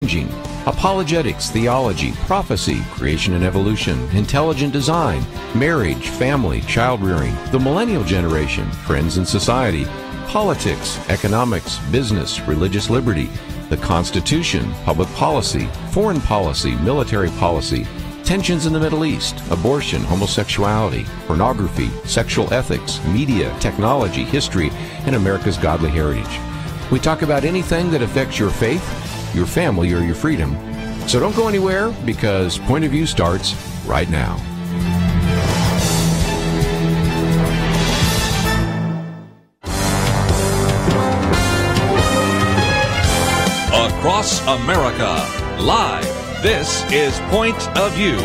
changing. Apologetics, theology, prophecy, creation and evolution, intelligent design, marriage, family, child rearing, the millennial generation, trends in society, politics, economics, business, religious liberty, the Constitution, public policy, foreign policy, military policy, tensions in the Middle East, abortion, homosexuality, pornography, sexual ethics, media, technology, history, and America's godly heritage. We talk about anything that affects your faith, your family, or your freedom. So don't go anywhere, because Point of View starts right now. Across America, live, this is Point of View.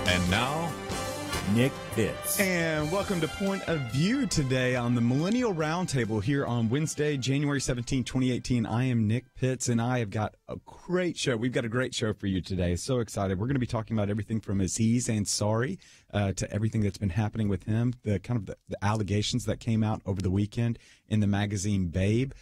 And now, Nick Pitts. And welcome to Point of View today on the Millennial Roundtable here on Wednesday, January 17, 2018. I am Nick Pitts, and I have got a great show. We've got a great show for you today. So excited. We're going to be talking about everything from Aziz Ansari to everything that's been happening with him, the allegations that came out over the weekend in the magazine Babe.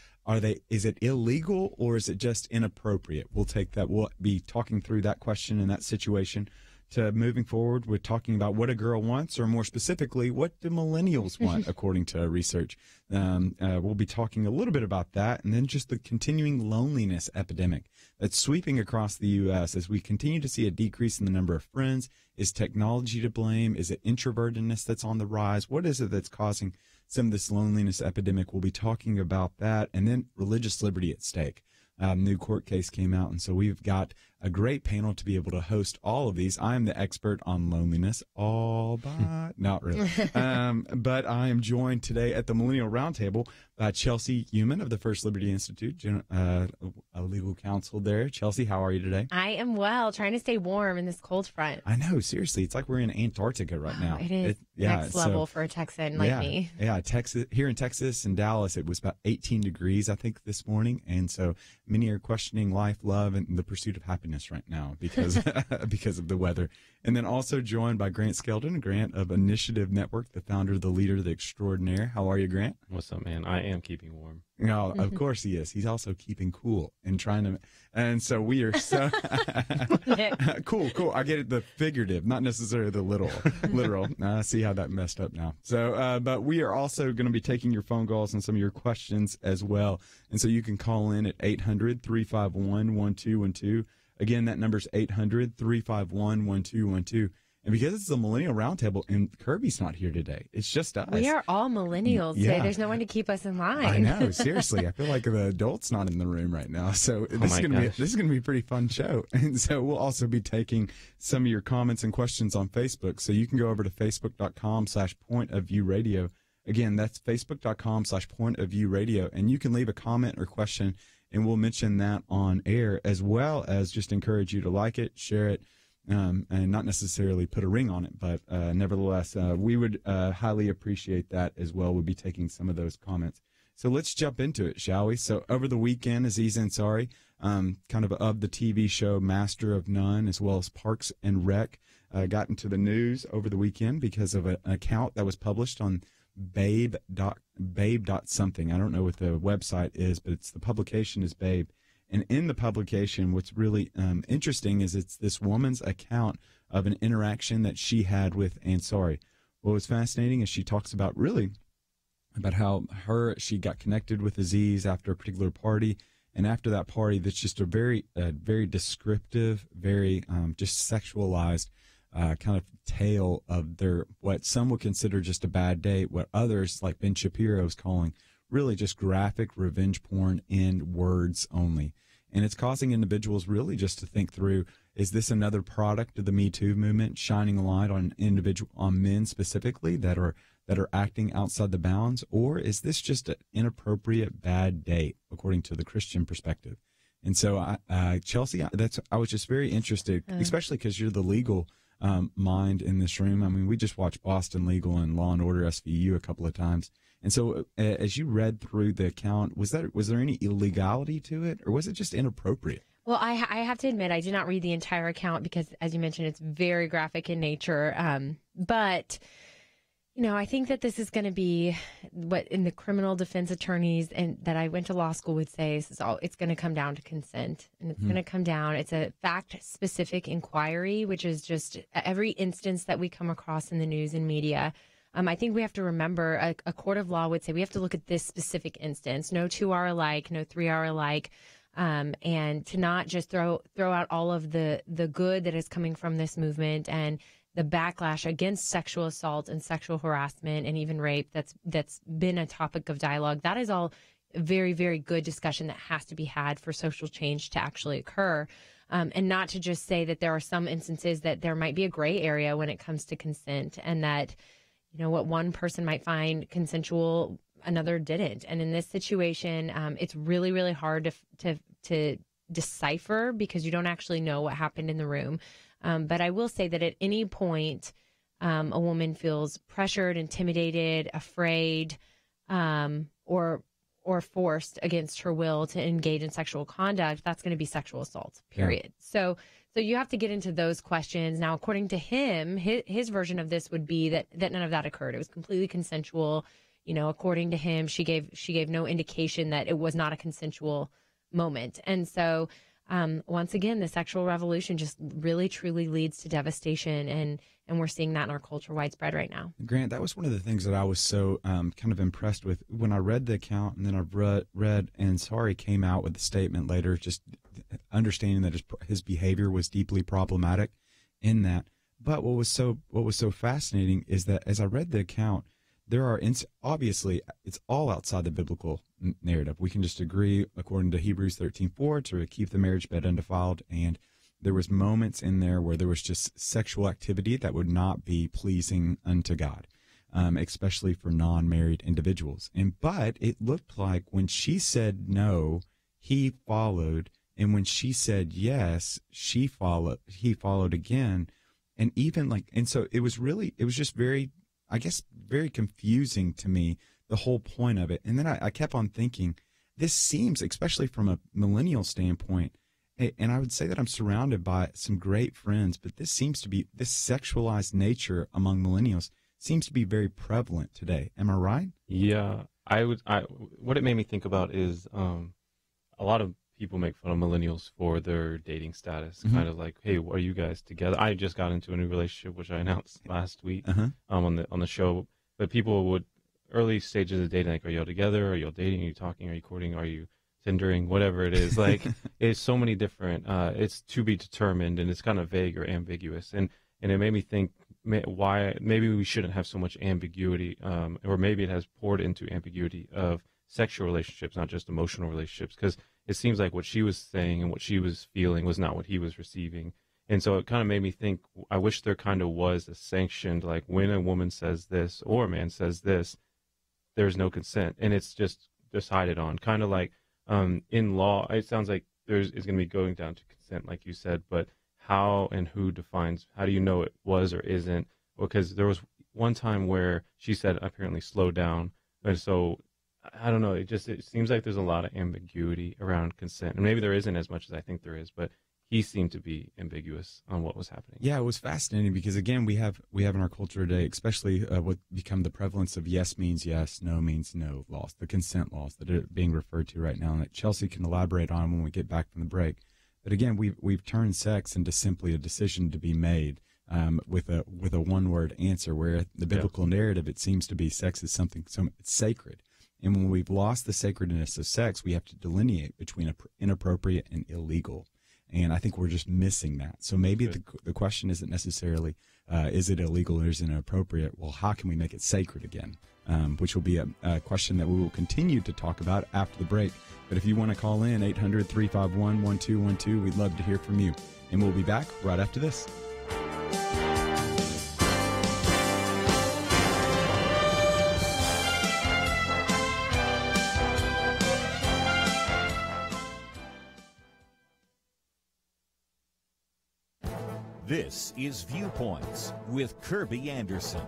Is it illegal or is it just inappropriate? We'll take that. We'll be talking through that question and that situation. To moving forward, we're talking about what a girl wants, or more specifically, what do millennials want, according to research. We'll be talking a little bit about that, and then just the continuing loneliness epidemic that's sweeping across the U.S. as we continue to see a decrease in the number of friends. Is technology to blame? Is it introvertedness that's on the rise? What is it that's causing some of this loneliness epidemic? We'll be talking about that, and then religious liberty at stake. New court case came out, and so we've got a great panel to be able to host all of these. I am the expert on loneliness, not really. But I am joined today at the Millennial Roundtable by Chelsea Human of the First Liberty Institute, a legal counsel there. Chelsea, how are you today? I am well, trying to stay warm in this cold front. I know, seriously. It's like we're in Antarctica right now. It is next level for a Texan like me. Yeah, here in Texas and Dallas, it was about 18 degrees, I think, this morning. And so many are questioning life, love, and the pursuit of happiness right now because because of the weather. And then also joined by Grant Skeldon, Grant of Initiative Network, the founder, the leader, the extraordinaire. How are you, Grant? What's up, man? I am keeping warm. No, of course he is. He's also keeping cool and trying to. And so we are so cool. I get it, the figurative, not necessarily the literal. I see how that messed up now. So, but we are also going to be taking your phone calls and some of your questions as well. And so you can call in at 800-351-1212. Again, that number's 800-351-1212. And because it's the Millennial Roundtable, and Kirby's not here today, it's just us. We are all millennials today. There's no one to keep us in line. I know, seriously. I feel like the adult's not in the room right now. So this is going to be a pretty fun show. And so we'll also be taking some of your comments and questions on Facebook. So you can go over to facebook.com/pointofviewradio. Again, that's facebook.com/pointofviewradio. And you can leave a comment or question, and we'll mention that on air, as well as just encourage you to like it, share it, and not necessarily put a ring on it, but nevertheless, we would highly appreciate that as well. We'll be taking some of those comments. So let's jump into it, shall we? So over the weekend, Aziz Ansari, kind of the TV show Master of None, as well as Parks and Rec, got into the news over the weekend because of an account that was published on Babe something. I don't know what the website is, but the publication is Babe. And in the publication, what's really interesting is it's this woman's account of an interaction that she had with Ansari. What was fascinating is she talks about how she got connected with Aziz after a particular party. And after that party, that's just a very descriptive, very just sexualized kind of tale of what some would consider just a bad date, what others, like Ben Shapiro, is calling really just graphic revenge porn in words only. And it's causing individuals really just to think through, is this another product of the Me Too movement shining a light on men specifically that are acting outside the bounds, or is this just an inappropriate bad date according to the Christian perspective? And so, Chelsea, I was just very interested, especially because you're the legal mind in this room. I mean, we just watched Boston Legal and Law and Order SVU a couple of times. And so as you read through the account, was there any illegality to it, or was it just inappropriate? Well, I have to admit, I did not read the entire account because, as you mentioned, it's very graphic in nature. But, I think that this is going to be what in the criminal defense attorneys and that I went to law school would say it's going to come down to consent. And it's going to come down. It's a fact-specific inquiry, which is just every instance that we come across in the news and media. I think we have to remember a court of law would say we have to look at this specific instance. No two are alike, no three are alike. And to not just throw out all of the good that is coming from this movement and the backlash against sexual assault and sexual harassment and even rape that's been a topic of dialogue. That is all very, very good discussion that has to be had for social change to actually occur. And not to just say that there are some instances that there might be a gray area when it comes to consent and that, what one person might find consensual, another didn't. And in this situation, it's really, really hard to decipher because you don't actually know what happened in the room. But I will say that at any point, a woman feels pressured, intimidated, afraid, or forced against her will to engage in sexual conduct, that's going to be sexual assault, period. Yeah. So you have to get into those questions. Now, according to him, his version of this would be that none of that occurred. It was completely consensual. According to him, she gave no indication that it was not a consensual moment. And so, once again, the sexual revolution just really, truly leads to devastation. And we're seeing that in our culture widespread right now. Grant, that was one of the things that I was so kind of impressed with when I read the account, and then I read and Ansari came out with a statement later, just understanding that his behavior was deeply problematic in that. But what was so fascinating is that as I read the account, there are obviously it's all outside the biblical narrative. We can just agree, according to Hebrews 13:4, to keep the marriage bed undefiled, and there was moments in there where there was just sexual activity that would not be pleasing unto God, especially for non-married individuals. But it looked like when she said no, he followed, and when she said yes, he followed again, and so it was just very, I guess, very confusing to me, the whole point of it. And then I kept on thinking, this seems, especially from a millennial standpoint, and I would say that I'm surrounded by some great friends, but this sexualized nature among millennials seems to be very prevalent today. Am I right? Yeah, what it made me think about is a lot of people make fun of millennials for their dating status, kind of like, hey, are you guys together? I just got into a new relationship, which I announced last week on the show. But people would, early stages of dating, like, are y'all together? Are y'all dating? Are you talking? Are you courting? Are you Tindering? Whatever it is. Like, it's so many different, it's to be determined, and it's kind of vague or ambiguous. And it made me think why maybe we shouldn't have so much ambiguity, or maybe it has poured into ambiguity of sexual relationships, not just emotional relationships, because it seems like what she was saying and what she was feeling was not what he was receiving. And so it kind of made me think, I wish there kind of was a sanctioned, like, when a woman says this or a man says this, there's no consent, and it's just decided on. Kind of like in law, it sounds like it's going to be going down to consent, like you said, but how and who defines, how do you know it was or isn't? Because there was one time where she said apparently slow down, and so I don't know, it seems like there's a lot of ambiguity around consent, and maybe there isn't as much as I think there is, but he seemed to be ambiguous on what was happening. Yeah, it was fascinating because, again, we have in our culture today, especially what become the prevalence of yes means yes, no means no laws, the consent laws that are being referred to right now, and that Chelsea can elaborate on when we get back from the break. But again, we've turned sex into simply a decision to be made with a one-word answer, where the biblical narrative, it seems to be sex is something it's sacred. And when we've lost the sacredness of sex, we have to delineate between inappropriate and illegal. And I think we're just missing that. So maybe the question isn't necessarily, is it illegal or is it inappropriate? Well, how can we make it sacred again? Which will be a question that we will continue to talk about after the break. But if you want to call in, 800-351-1212, we'd love to hear from you. And we'll be back right after this. This is Viewpoints with Kirby Anderson.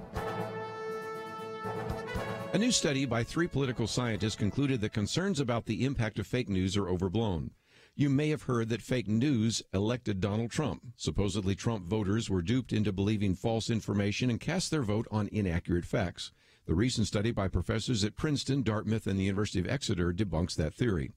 A new study by 3 political scientists concluded that concerns about the impact of fake news are overblown. You may have heard that fake news elected Donald Trump. Supposedly, Trump voters were duped into believing false information and cast their vote on inaccurate facts. The recent study by professors at Princeton, Dartmouth, and the University of Exeter debunks that theory.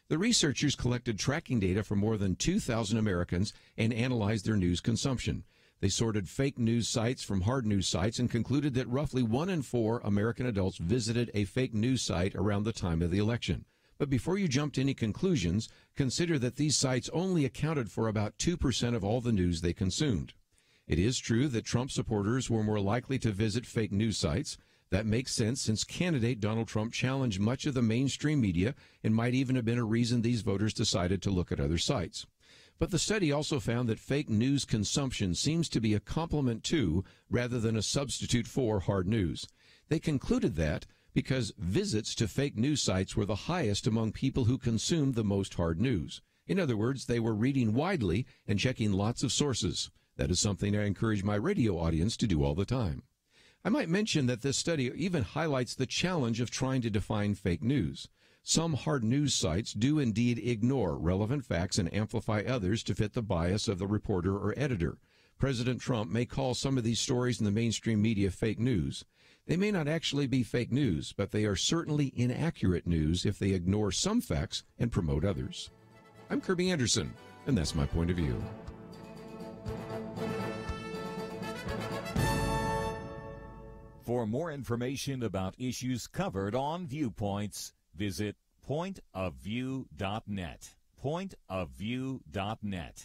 The researchers collected tracking data from more than 2,000 Americans and analyzed their news consumption. They sorted fake news sites from hard news sites and concluded that roughly 1 in 4 American adults visited a fake news site around the time of the election. But before you jump to any conclusions, consider that these sites only accounted for about 2% of all the news they consumed. It is true that Trump supporters were more likely to visit fake news sites. That makes sense since candidate Donald Trump challenged much of the mainstream media and might even have been a reason these voters decided to look at other sites. But the study also found that fake news consumption seems to be a complement to, rather than a substitute for, hard news. They concluded that because visits to fake news sites were the highest among people who consumed the most hard news. In other words, they were reading widely and checking lots of sources. That is something I encourage my radio audience to do all the time. I might mention that this study even highlights the challenge of trying to define fake news. Some hard news sites do indeed ignore relevant facts and amplify others to fit the bias of the reporter or editor. President Trump may call some of these stories in the mainstream media fake news. They may not actually be fake news, but they are certainly inaccurate news if they ignore some facts and promote others. I'm Kirby Anderson, and that's my point of view. For more information about issues covered on Viewpoints, visit pointofview.net. Pointofview.net.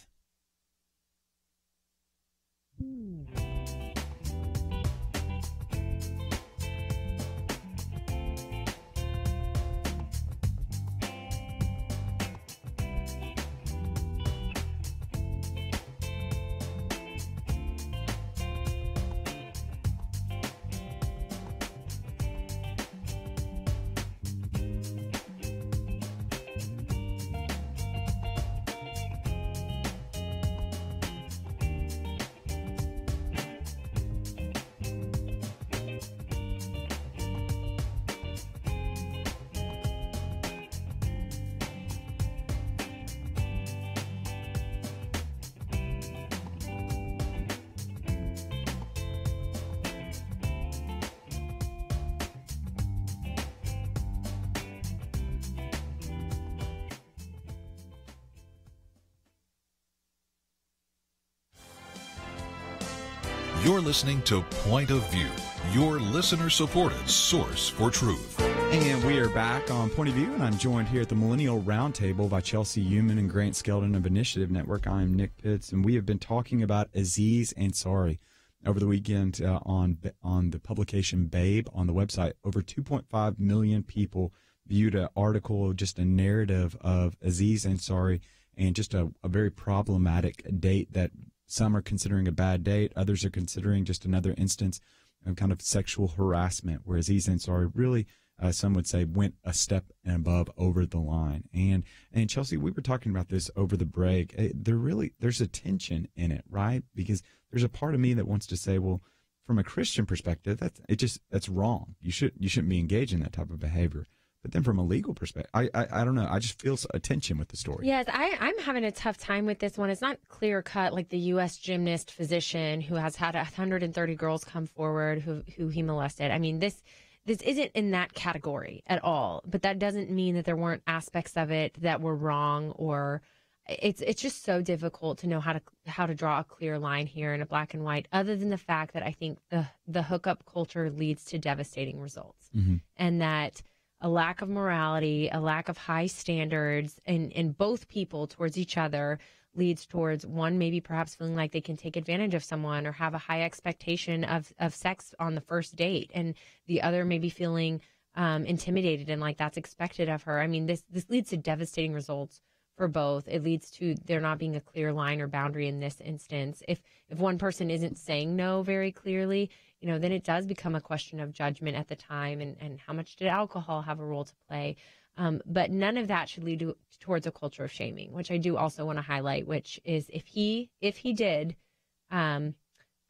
You're listening to Point of View, your listener-supported source for truth. And we are back on Point of View, and I'm joined here at the Millennial Roundtable by Chelsea Human and Grant Skelton of Initiative Network. I'm Nick Pitts, and we have been talking about Aziz Ansari over the weekend on the publication Babe on the website. Over 2.5 million people viewed an article, just a narrative of Aziz Ansari, and just a very problematic date that some are considering a bad date. Others are considering just another instance of kind of sexual harassment, where Aziz Ansari really, some would say, went a step and above over the line. And Chelsea, we were talking about this over the break. There's a tension in it, right? Because there's a part of me that wants to say, well, from a Christian perspective, that's wrong. You shouldn't be engaged in that type of behavior. But then from a legal perspective, I don't know. I just feel a tension with the story. Yes, I'm having a tough time with this one. It's not clear cut like the U.S. gymnast physician who has had 130 girls come forward who he molested. I mean, this isn't in that category at all. But that doesn't mean that there weren't aspects of it that were wrong, or it's just so difficult to know how to draw a clear line here in a black and white. Other than the fact that I think the hookup culture leads to devastating results, and that a lack of morality, a lack of high standards in both people towards each other leads towards one maybe perhaps feeling like they can take advantage of someone or have a high expectation of sex on the first date, and the other maybe feeling intimidated and like that's expected of her. I mean, this leads to devastating results for both. It leads to there not being a clear line or boundary in this instance. If one person isn't saying no very clearly, then it does become a question of judgment at the time, and how much did alcohol have a role to play? But none of that should lead towards a culture of shaming, which I do also want to highlight, which is if he did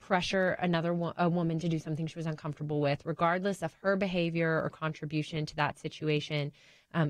pressure a woman to do something she was uncomfortable with, regardless of her behavior or contribution to that situation,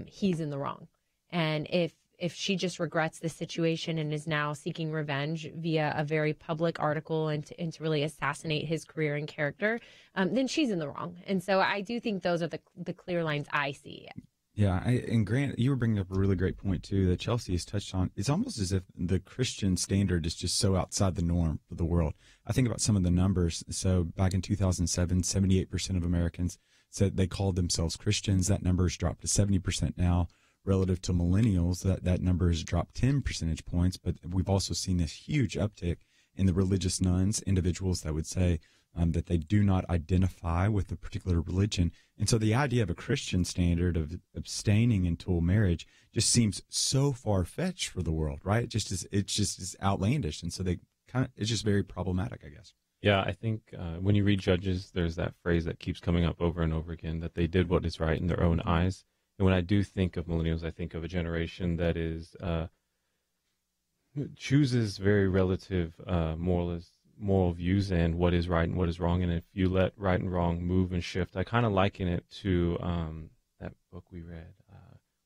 he's in the wrong. And if if she just regrets the situation and is now seeking revenge via a very public article and to really assassinate his career and character, then she's in the wrong. And so I do think those are the clear lines I see. Yeah, and Grant, you were bringing up a really great point, too, that Chelsea has touched on. It's almost as if the Christian standard is just so outside the norm of the world. I think about some of the numbers. So back in 2007, 78% of Americans said they called themselves Christians. That number has dropped to 70% now. Relative to millennials, that number has dropped 10 percentage points. But we've also seen this huge uptick in the religious nuns, individuals that would say that they do not identify with a particular religion. And so the idea of a Christian standard of abstaining until marriage just seems so far-fetched for the world, right? It's just outlandish. And so it's just very problematic, I guess. Yeah, I think when you read Judges, there's that phrase that keeps coming up over and over again, that they did what is right in their own eyes. And when I do think of millennials, I think of a generation that is chooses very relative moral views and what is right and what is wrong. And if you let right and wrong move and shift, I kind of liken it to that book we read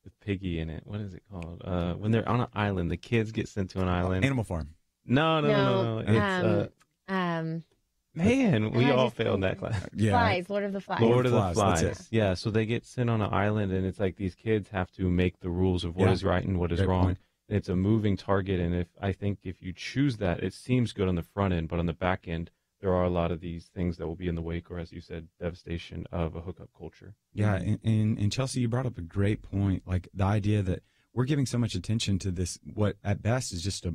with Piggy in it. What is it called? When they're on an island, the kids get sent to an island. Animal Farm. No. It's man, we all failed that class. Yeah. Flies, Lord of the Flies. Lord of the That's Flies. it. Yeah, so they get sent on an island, and it's like these kids have to make the rules of what Yeah. is right and what is Great wrong. point. It's a moving target, and if you choose that, it seems good on the front end, but on the back end, there are a lot of these things that will be in the wake, or as you said, devastation of a hookup culture. Yeah, and Chelsea, you brought up a great point, like the idea that we're giving so much attention to this, what at best is just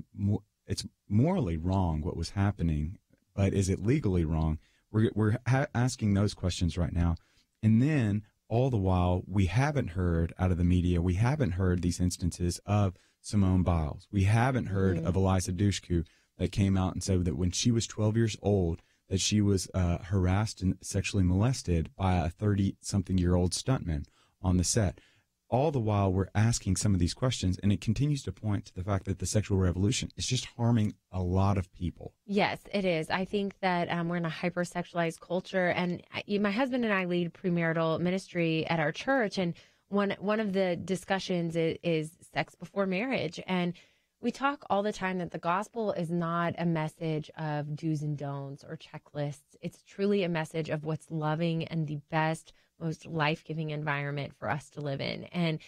it's morally wrong what was happening, but is it legally wrong? We're asking those questions right now, and then all the while we haven't heard out of the media, we haven't heard these instances of Simone Biles. We haven't heard of Eliza Dushku that came out and said that when she was 12 years old, that she was harassed and sexually molested by a 30-something-year-old stuntman on the set. All the while, we're asking some of these questions, and it continues to point to the fact that the sexual revolution is just harming a lot of people. Yes, it is. I think that we're in a hypersexualized culture, and my husband and I lead premarital ministry at our church, and one of the discussions is sex before marriage. And we talk all the time that the gospel is not a message of do's and don'ts or checklists. It's truly a message of what's loving and the best, most life-giving environment for us to live in. And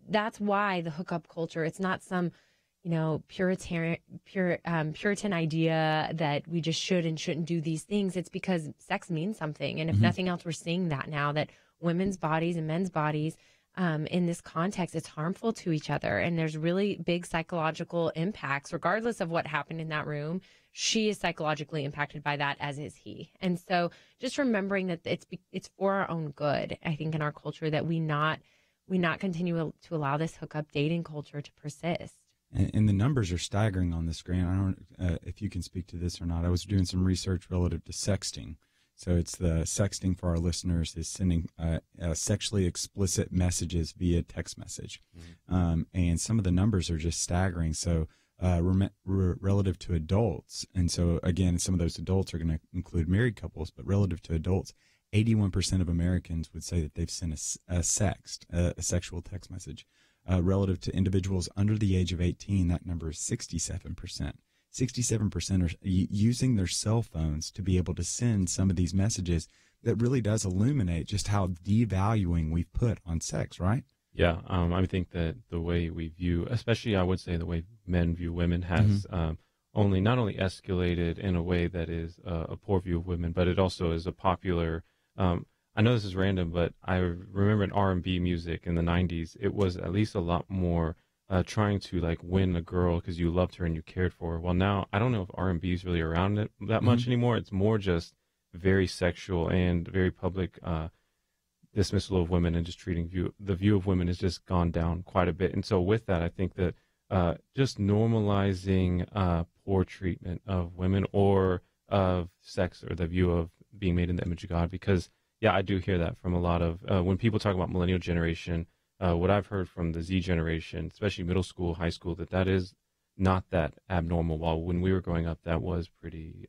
that's why the hookup culture, it's not some, Puritan idea that we just should and shouldn't do these things. It's because sex means something. And if nothing else, we're seeing that now, that women's bodies and men's bodies in this context, it's harmful to each other. And there's really big psychological impacts, regardless of what happened in that room. She is psychologically impacted by that, as is he. And so just remembering that it's for our own good, I think, in our culture, that we not continue to allow this hookup dating culture to persist. And the numbers are staggering on this, Grant. I don't if you can speak to this or not. I was doing some research relative to sexting. So it's the sexting for our listeners is sending sexually explicit messages via text message. And some of the numbers are just staggering. So relative to adults, and so again, some of those adults are going to include married couples, but relative to adults, 81% of Americans would say that they've sent a sexual text message. Relative to individuals under the age of 18, that number is 67%. 67% are using their cell phones to be able to send some of these messages. That really does illuminate just how devaluing we've put on sex, right? Yeah, I think that the way we view, especially I would say the way men view women has not only escalated in a way that is a poor view of women, but it also is a popular, I know this is random, but I remember in R&B music in the 90s, it was at least a lot more trying to like win a girl because you loved her and you cared for her. Well, now I don't know if R&B is really around it that much anymore. It's more just very sexual and very public dismissal of women, and just treating the view of women has just gone down quite a bit. And so with that, I think that just normalizing poor treatment of women or of sex, or the view of being made in the image of God, because yeah, I do hear that from a lot of when people talk about millennial generation. What I've heard from the Z generation, especially middle school, high school, that is not that abnormal. While when we were growing up, that was pretty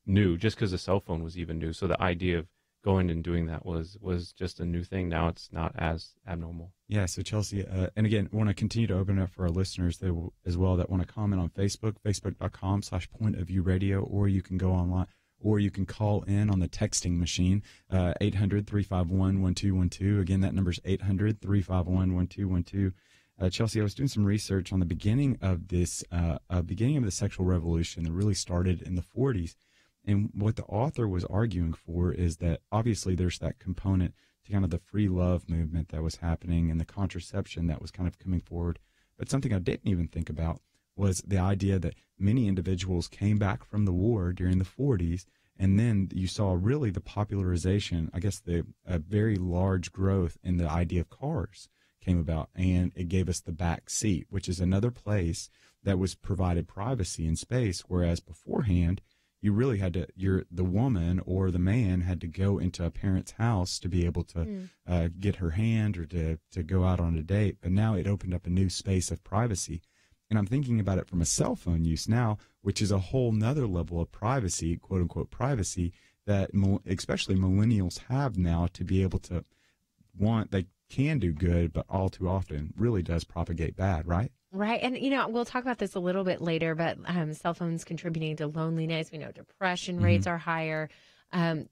new, just because the cell phone was even new. So the idea of going and doing that was just a new thing. Now it's not as abnormal. Yeah, so Chelsea, and again, I want to continue to open it up for our listeners as well that want to comment on Facebook, facebook.com/pointofviewradio, or you can go online, or you can call in on the texting machine, 800-351-1212. Again, that number's 800-351-1212. Chelsea, I was doing some research on the beginning of the sexual revolution that really started in the 40s. And what the author was arguing for is that obviously there's that component to kind of the free love movement that was happening and the contraception that was kind of coming forward. But something I didn't even think about was the idea that many individuals came back from the war during the 40s, and then you saw really the popularization, I guess a very large growth in the idea of cars came about, and it gave us the back seat, which is another place that was provided privacy and space, whereas beforehand, you really had to, the woman or the man had to go into a parent's house to be able to get her hand or to go out on a date. But now it opened up a new space of privacy. And I'm thinking about it from a cell phone use now, which is a whole nother level of privacy, quote unquote privacy, that especially millennials have now to be able to they can do good, but all too often really does propagate bad, right? Right. And, we'll talk about this a little bit later, but cell phones contributing to loneliness. We know depression rates are higher.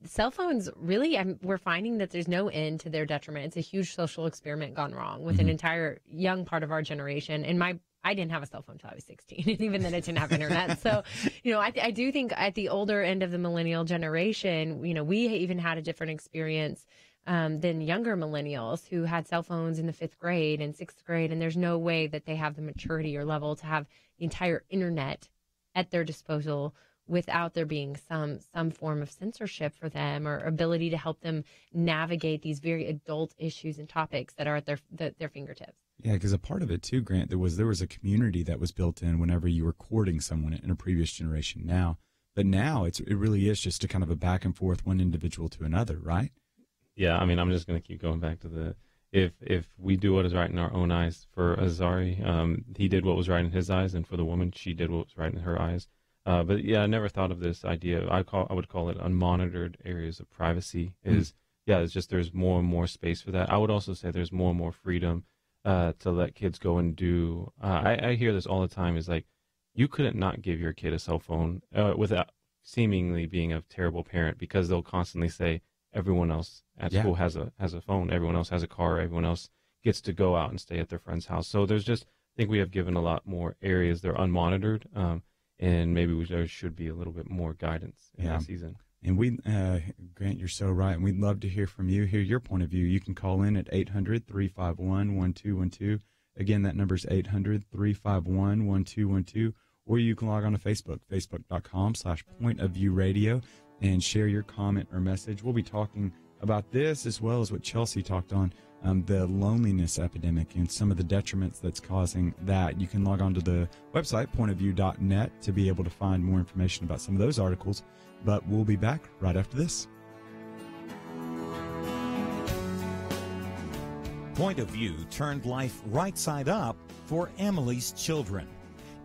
Cell phones, really, we're finding that there's no end to their detriment. It's a huge social experiment gone wrong with an entire young part of our generation. And I didn't have a cell phone until I was 16, and even then I didn't have internet. So, I do think at the older end of the millennial generation, we even had a different experience than younger millennials who had cell phones in the 5th grade and 6th grade, and there's no way that they have the maturity or level to have the entire internet at their disposal without there being some form of censorship for them or ability to help them navigate these very adult issues and topics that are at their fingertips. Yeah, because a part of it too, Grant, there was a community that was built in whenever you were courting someone in a previous generation. But now it really is just a kind of a back and forth, one individual to another, right? Yeah, I mean, I'm just going to keep going back to if we do what is right in our own eyes, for Azari, he did what was right in his eyes, and for the woman, she did what was right in her eyes. But yeah, I never thought of this idea. I would call it unmonitored areas of privacy. It's just there's more and more space for that. I would also say there's more and more freedom to let kids go and do. I hear this all the time. Is like you couldn't not give your kid a cell phone without seemingly being a terrible parent, because they'll constantly say, everyone else at school has a phone. Everyone else has a car. Everyone else gets to go out and stay at their friend's house. So I think we have given a lot more areas they're unmonitored, and maybe there should be a little bit more guidance in that season. And Grant, you're so right. And we'd love to hear from you, hear your point of view. You can call in at 800-351-1212. Again, that number is 800-351-1212. Or you can log on to Facebook, facebook.com/pointofviewradio. and share your comment or message. We'll be talking about this as well as what Chelsea talked on, the loneliness epidemic and some of the detriments that's causing that. You can log on to the website, pointofview.net, to be able to find more information about some of those articles. But we'll be back right after this. Point of View turned life right side up for Emily's children.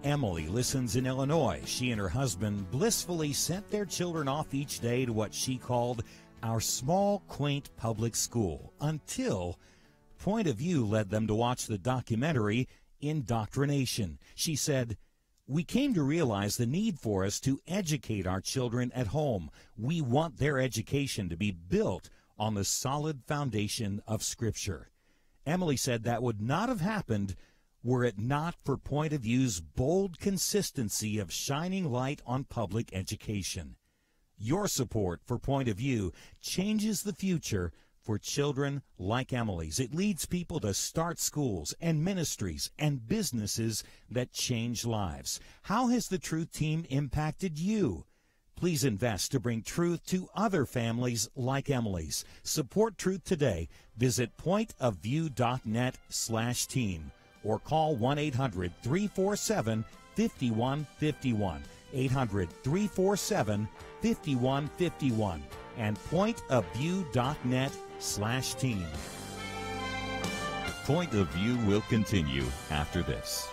Emily listens in Illinois. She and her husband blissfully sent their children off each day to what she called our small, quaint public school, until Point of View led them to watch the documentary Indoctrination. She said, "We came to realize the need for us to educate our children at home. We want their education to be built on the solid foundation of Scripture." Emily said that would not have happened were it not for Point of View's bold consistency of shining light on public education. Your support for Point of View changes the future for children like Emily's. It leads people to start schools and ministries and businesses that change lives. How has the Truth Team impacted you? Please invest to bring truth to other families like Emily's. Support Truth today. Visit pointofview.net/team. or call 1-800-347-5151, 800-347-5151, and pointofview.net/team. Point of View will continue after this.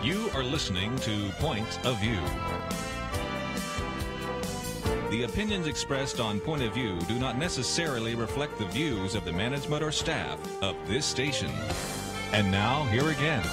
You are listening to Point of View. The opinions expressed on Point of View do not necessarily reflect the views of the management or staff of this station. And now, here again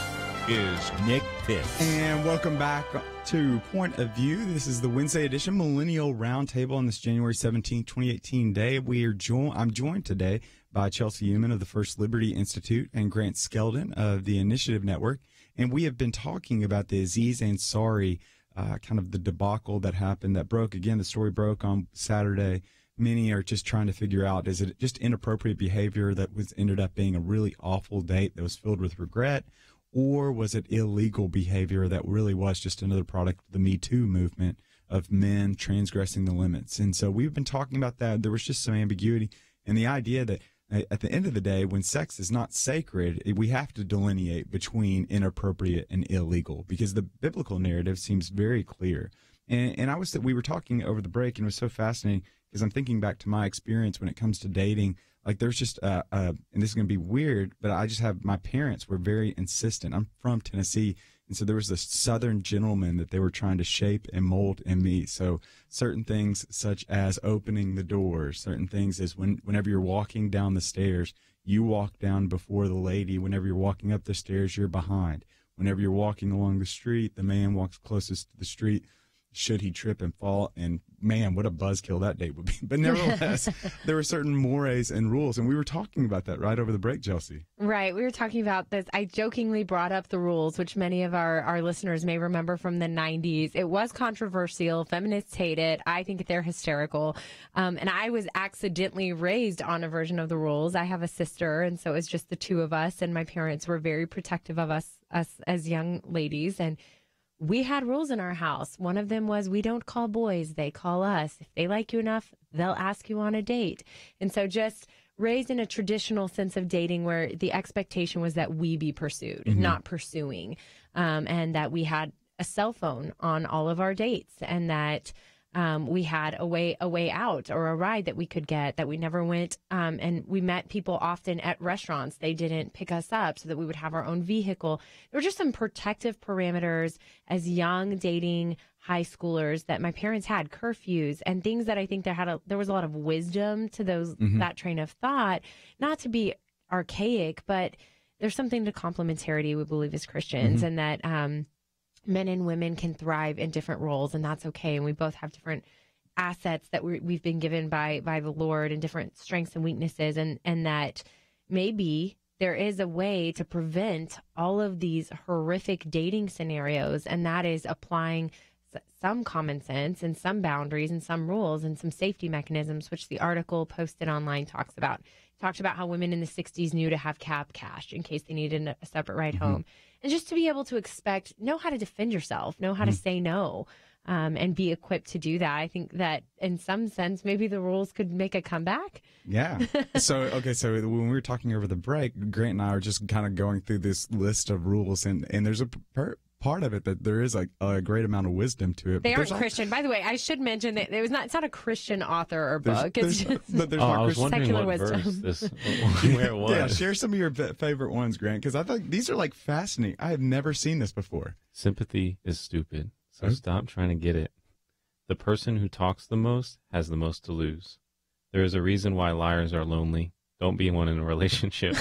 is Nick Pitts. And welcome back to Point of View. This is the Wednesday edition Millennial Roundtable on this January 17, 2018 day. I'm joined today by Chelsea Human of the First Liberty Institute and Grant Skeldon of the Initiative Network. And we have been talking about the Aziz Ansari kind of the debacle that happened, that broke. Again, the story broke on Saturday. Many are just trying to figure out, is it just inappropriate behavior that ended up being a really awful date that was filled with regret, or was it illegal behavior that really was just another product of the Me Too movement of men transgressing the limits? And so we've been talking about that. There was just some ambiguity and the idea that at the end of the day, when sex is not sacred, we have to delineate between inappropriate and illegal, because the biblical narrative seems very clear. And we were talking over the break, and it was so fascinating because I'm thinking back to my experience when it comes to dating. Like, there's just and this is going to be weird, but I just have, my parents were very insistent. I'm from Tennessee, and so there was this Southern gentleman that they were trying to shape and mold in me. So certain things such as opening the door, certain things as whenever you're walking down the stairs, you walk down before the lady. Whenever you're walking up the stairs, you're behind. Whenever you're walking along the street, the man walks closest to the street. Should he trip and fall? And man, what a buzzkill that date would be. But nevertheless, there were certain mores and rules. And we were talking about that right over the break, Chelsea. Right. We were talking about this. I jokingly brought up the rules, which many of our listeners may remember from the 90s. It was controversial. Feminists hate it. I think they're hysterical. And I was accidentally raised on a version of the rules. I have a sister, and so it was just the two of us. And my parents were very protective of us as young ladies. And we had rules in our house. One of them was, we don't call boys, they call us. If they like you enough, they'll ask you on a date. And so just raised in a traditional sense of dating where the expectation was that we be pursued, not pursuing, and that we had a cell phone on all of our dates, and that we had a way out or a ride that we could get, that we never went. And we met people often at restaurants. They didn't pick us up so that we would have our own vehicle. There were just some protective parameters as young dating high schoolers that my parents had, curfews and things that I think there was a lot of wisdom to that train of thought, not to be archaic, but there's something to complementarity, we believe, as Christians, and that, men and women can thrive in different roles, and that's okay. And we both have different assets that we've been given by the Lord, and different strengths and weaknesses, and that maybe there is a way to prevent all of these horrific dating scenarios, and that is applying some common sense and some boundaries and some rules and some safety mechanisms, which the article posted online talks about. It talked about how women in the 60s knew to have cap cash in case they needed a separate ride home. And just to be able to know how to defend yourself, know how to say no, and be equipped to do that. I think that in some sense, maybe the rules could make a comeback. Yeah. So when we were talking over the break, Grant and I are just kind of going through this list of rules, and there's a part of it that there is a great amount of wisdom to it. They aren't Christian. By the way, I should mention that it's not a Christian author or book. It's just I was wondering secular what wisdom. verse where it was. Yeah, share some of your favorite ones, Grant, because I think these are fascinating. I have never seen this before. Sympathy is stupid, so stop trying to get it. The person who talks the most has the most to lose. There is a reason why liars are lonely. Don't be one in a relationship.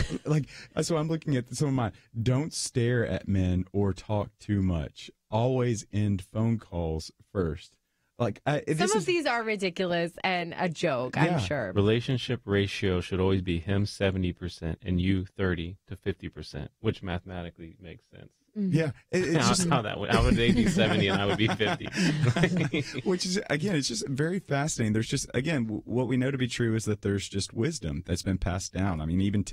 So I'm looking at some of my, don't stare at men or talk too much. Always end phone calls first. Some of these are ridiculous and a joke, I'm sure. Relationship ratio should always be him 70% and you 30 to 50%, which mathematically makes sense. Yeah, it's just how that would. I would be 70 and I would be 50. Which is, again, it's just very fascinating. There's just, again, what we know to be true is that there's just wisdom that's been passed down. I mean, even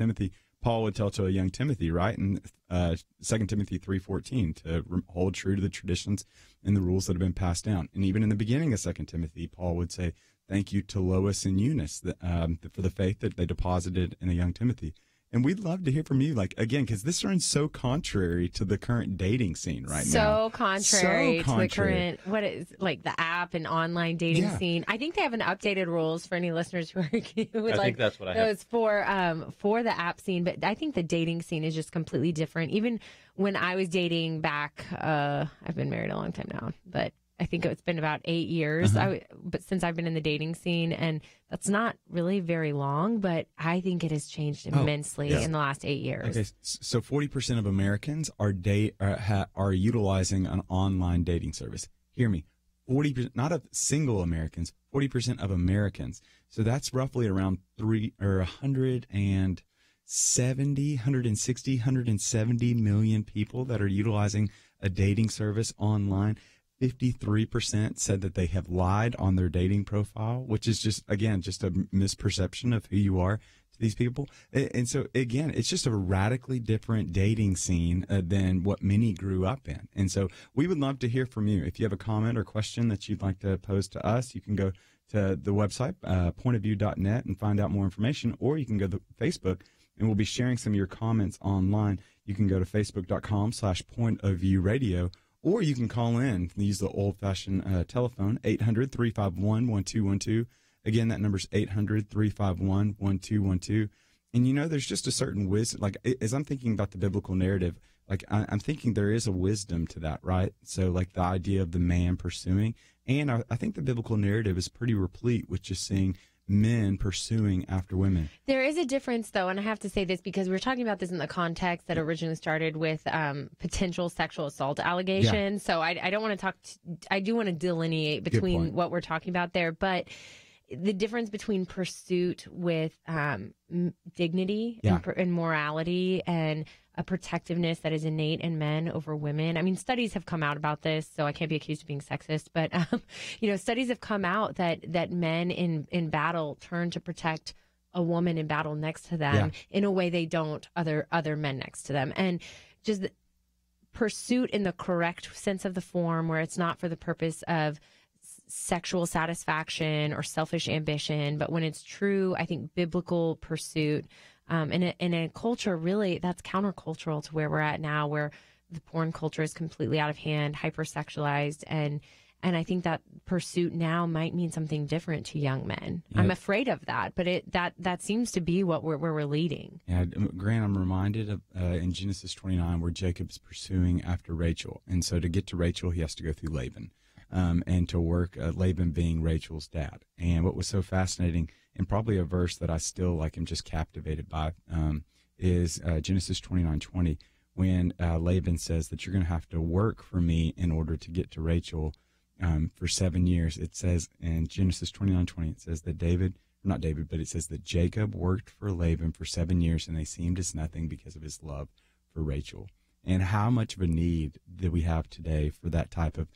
Paul would tell to a young Timothy, right, in 2 Timothy 3:14, to hold true to the traditions and the rules that have been passed down. And even in the beginning of 2 Timothy, Paul would say, thank you to Lois and Eunice for the faith that they deposited in a young Timothy. And we'd love to hear from you, like, again, because this runs so contrary to the current dating scene right now. So contrary to the current, what is, like, the app and online dating scene. I think they have an updated rules for any listeners who are who would I like think that's what I those for the app scene. But I think the dating scene is just completely different. Even when I was dating back, I've been married a long time now, but I think it's been about 8 years. But since I've been in the dating scene, and that's not really very long, but I think it has changed immensely in the last 8 years. Okay, so 40% of Americans are utilizing an online dating service. Hear me, 40%, not of single Americans, 40% of Americans. So that's roughly around 170 million people that are utilizing a dating service online. 53% said that they have lied on their dating profile, which is just a misperception of who you are to these people. And so, again, it's just a radically different dating scene than what many grew up in. And so we would love to hear from you. If you have a comment or question that you'd like to pose to us, you can go to the website, pointofview.net, and find out more information, or you can go to Facebook, and we'll be sharing some of your comments online. You can go to facebook.com/pointofviewradio. Or you can call in, use the old-fashioned telephone, 800-351-1212. Again, that number's 800-351-1212. And, there's just a certain wisdom. Like, as I'm thinking about the biblical narrative, like, I'm thinking there is a wisdom to that, right? So, like, the idea of the man pursuing. And I think the biblical narrative is pretty replete with just seeing men pursuing after women. There is a difference, though, and I have to say this because we're talking about this in the context that originally started with potential sexual assault allegations. So I don't want to I do want to delineate between what we're talking about there, but the difference between pursuit with dignity and morality and a protectiveness that is innate in men over women. I mean, studies have come out about this, so I can't be accused of being sexist, but, studies have come out that men in battle turn to protect a woman in battle next to them in a way they don't other men next to them. And just pursuit in the correct sense of the form, where it's not for the purpose of sexual satisfaction or selfish ambition, but when it's true, I think, biblical pursuit, in a culture, really, that's countercultural to where we're at now, where the porn culture is completely out of hand, hypersexualized, and I think that pursuit now might mean something different to young men. Yep. I'm afraid of that, but that seems to be where we're leading. Yeah, Grant, I'm reminded of in Genesis 29 where Jacob's pursuing after Rachel, and so to get to Rachel, he has to go through Laban. And to work, Laban being Rachel's dad. And what was so fascinating, and probably a verse that I still am just captivated by, is Genesis 29:20, when Laban says that you're going to have to work for me in order to get to Rachel for 7 years. It says in Genesis 29:20, it says that it says that Jacob worked for Laban for 7 years, and they seemed as nothing because of his love for Rachel. And how much of a need do we have today for that type of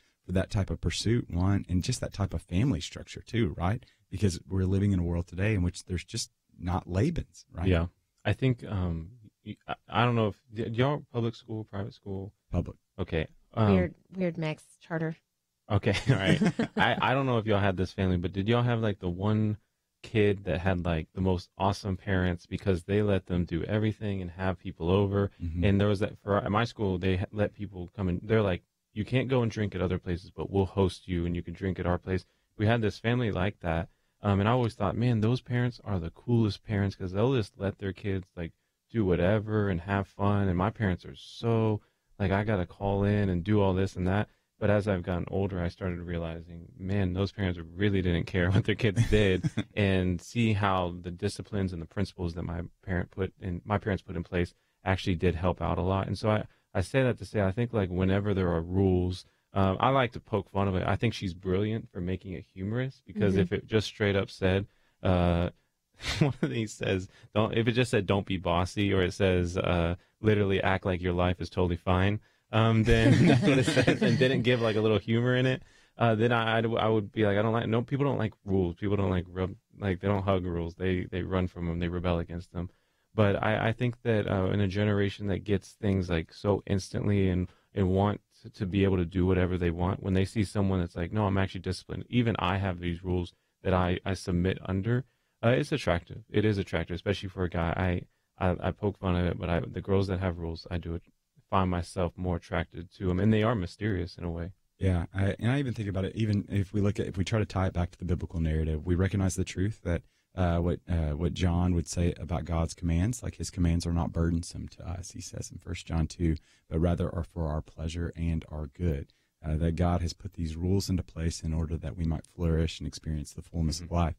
pursuit, one, and just that type of family structure too, right? Because we're living in a world today in which there's just not Labans, right? Yeah. I think, I don't know if, did y'all public school, private school? Public. Okay. Weird mix, charter. Okay, all right. I don't know if y'all had this family, but did y'all have the one kid that had the most awesome parents because they let them do everything and have people over? Mm-hmm. And there was at my school, they let people come in. They're like, you can't go and drink at other places, but we'll host you and you can drink at our place. We had this family like that. And I always thought, man, those parents are the coolest parents because they'll just let their kids do whatever and have fun. And my parents are so I got to call in and do all this and that. But as I've gotten older, I started realizing, man, those parents really didn't care what their kids did, and see how the disciplines and the principles that my parents put in place actually did help out a lot. And so I say that to say, I think whenever there are rules, I like to poke fun of it. I think she's brilliant for making it humorous, because if it just straight up said, one of these says, if it just said don't be bossy, or it says literally act like your life is totally fine, then that's what it says, and didn't give a little humor in it, then I would be people don't like rules. People don't they don't hug rules. They run from them. They rebel against them. But I think that in a generation that gets things so instantly and want to be able to do whatever they want, when they see someone that's no, I'm actually disciplined. Even I have these rules that I submit under. It's attractive. It is attractive, especially for a guy. I poke fun at it, but the girls that have rules, I do find myself more attracted to them, and they are mysterious in a way. Yeah, and I even think about it. Even if we try to tie it back to the biblical narrative, we recognize the truth that what John would say about God's commands, like his commands are not burdensome to us. He says in 1 John 2, but rather are for our pleasure and our good. That God has put these rules into place in order that we might flourish and experience the fullness of life.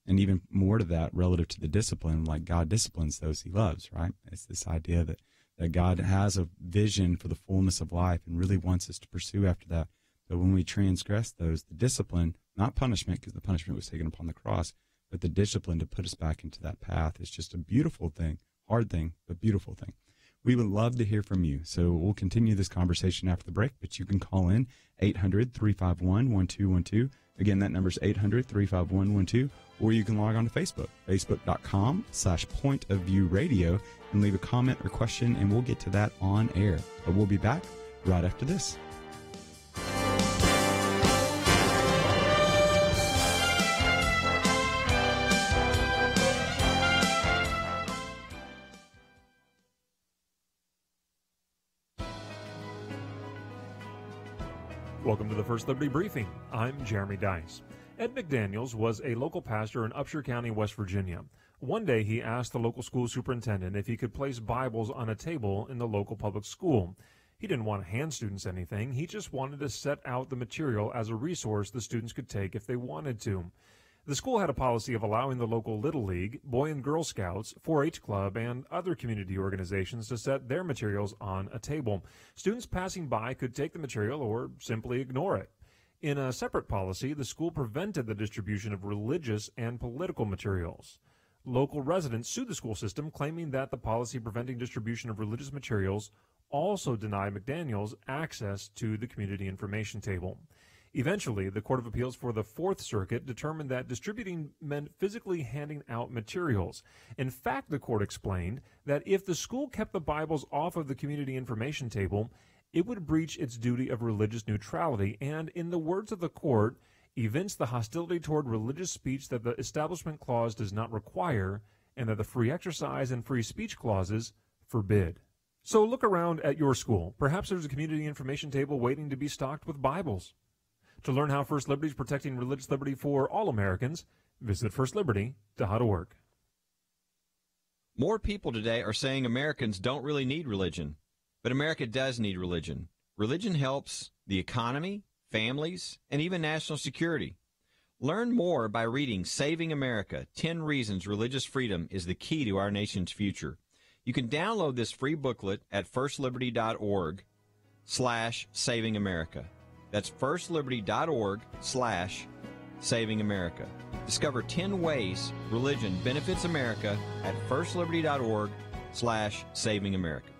And even more to that, relative to the discipline, like God disciplines those he loves, right? It's this idea that God has a vision for the fullness of life and really wants us to pursue after that. But when we transgress those, the discipline, not punishment, because the punishment was taken upon the cross, but the discipline to put us back into that path is just a beautiful thing, hard thing, but beautiful thing. We would love to hear from you. So we'll continue this conversation after the break, but you can call in 800-351-1212. Again, that number is 800-351-1212, or you can log on to Facebook, facebook.com/pointofviewradio, and leave a comment or question, and we'll get to that on air. But we'll be back right after this. Welcome to the First Liberty Briefing. I'm Jeremy Dice. Ed McDaniels was a local pastor in Upshur County, West Virginia. One day he asked the local school superintendent if he could place Bibles on a table in the local public school. He didn't want to hand students anything. He just wanted to set out the material as a resource the students could take if they wanted to. The school had a policy of allowing the local Little League, Boy and Girl Scouts, 4-H Club, and other community organizations to set their materials on a table. Students passing by could take the material or simply ignore it. In a separate policy, the school prevented the distribution of religious and political materials. Local residents sued the school system, claiming that the policy preventing distribution of religious materials also denied McDaniels access to the community information table. Eventually, the Court of Appeals for the Fourth Circuit determined that distributing meant physically handing out materials. In fact, the court explained that if the school kept the Bibles off of the community information table, it would breach its duty of religious neutrality and, in the words of the court, evince the hostility toward religious speech that the Establishment Clause does not require and that the free exercise and free speech clauses forbid. So look around at your school. Perhaps there's a community information table waiting to be stocked with Bibles. To learn how First Liberty is protecting religious liberty for all Americans, visit firstliberty.org. More people today are saying Americans don't really need religion, but America does need religion. Religion helps the economy, families, and even national security. Learn more by reading Saving America, 10 Reasons Religious Freedom is the Key to Our Nation's Future. You can download this free booklet at firstliberty.org/Saving America. That's firstliberty.org/Saving America. Discover 10 ways religion benefits America at firstliberty.org/Saving America.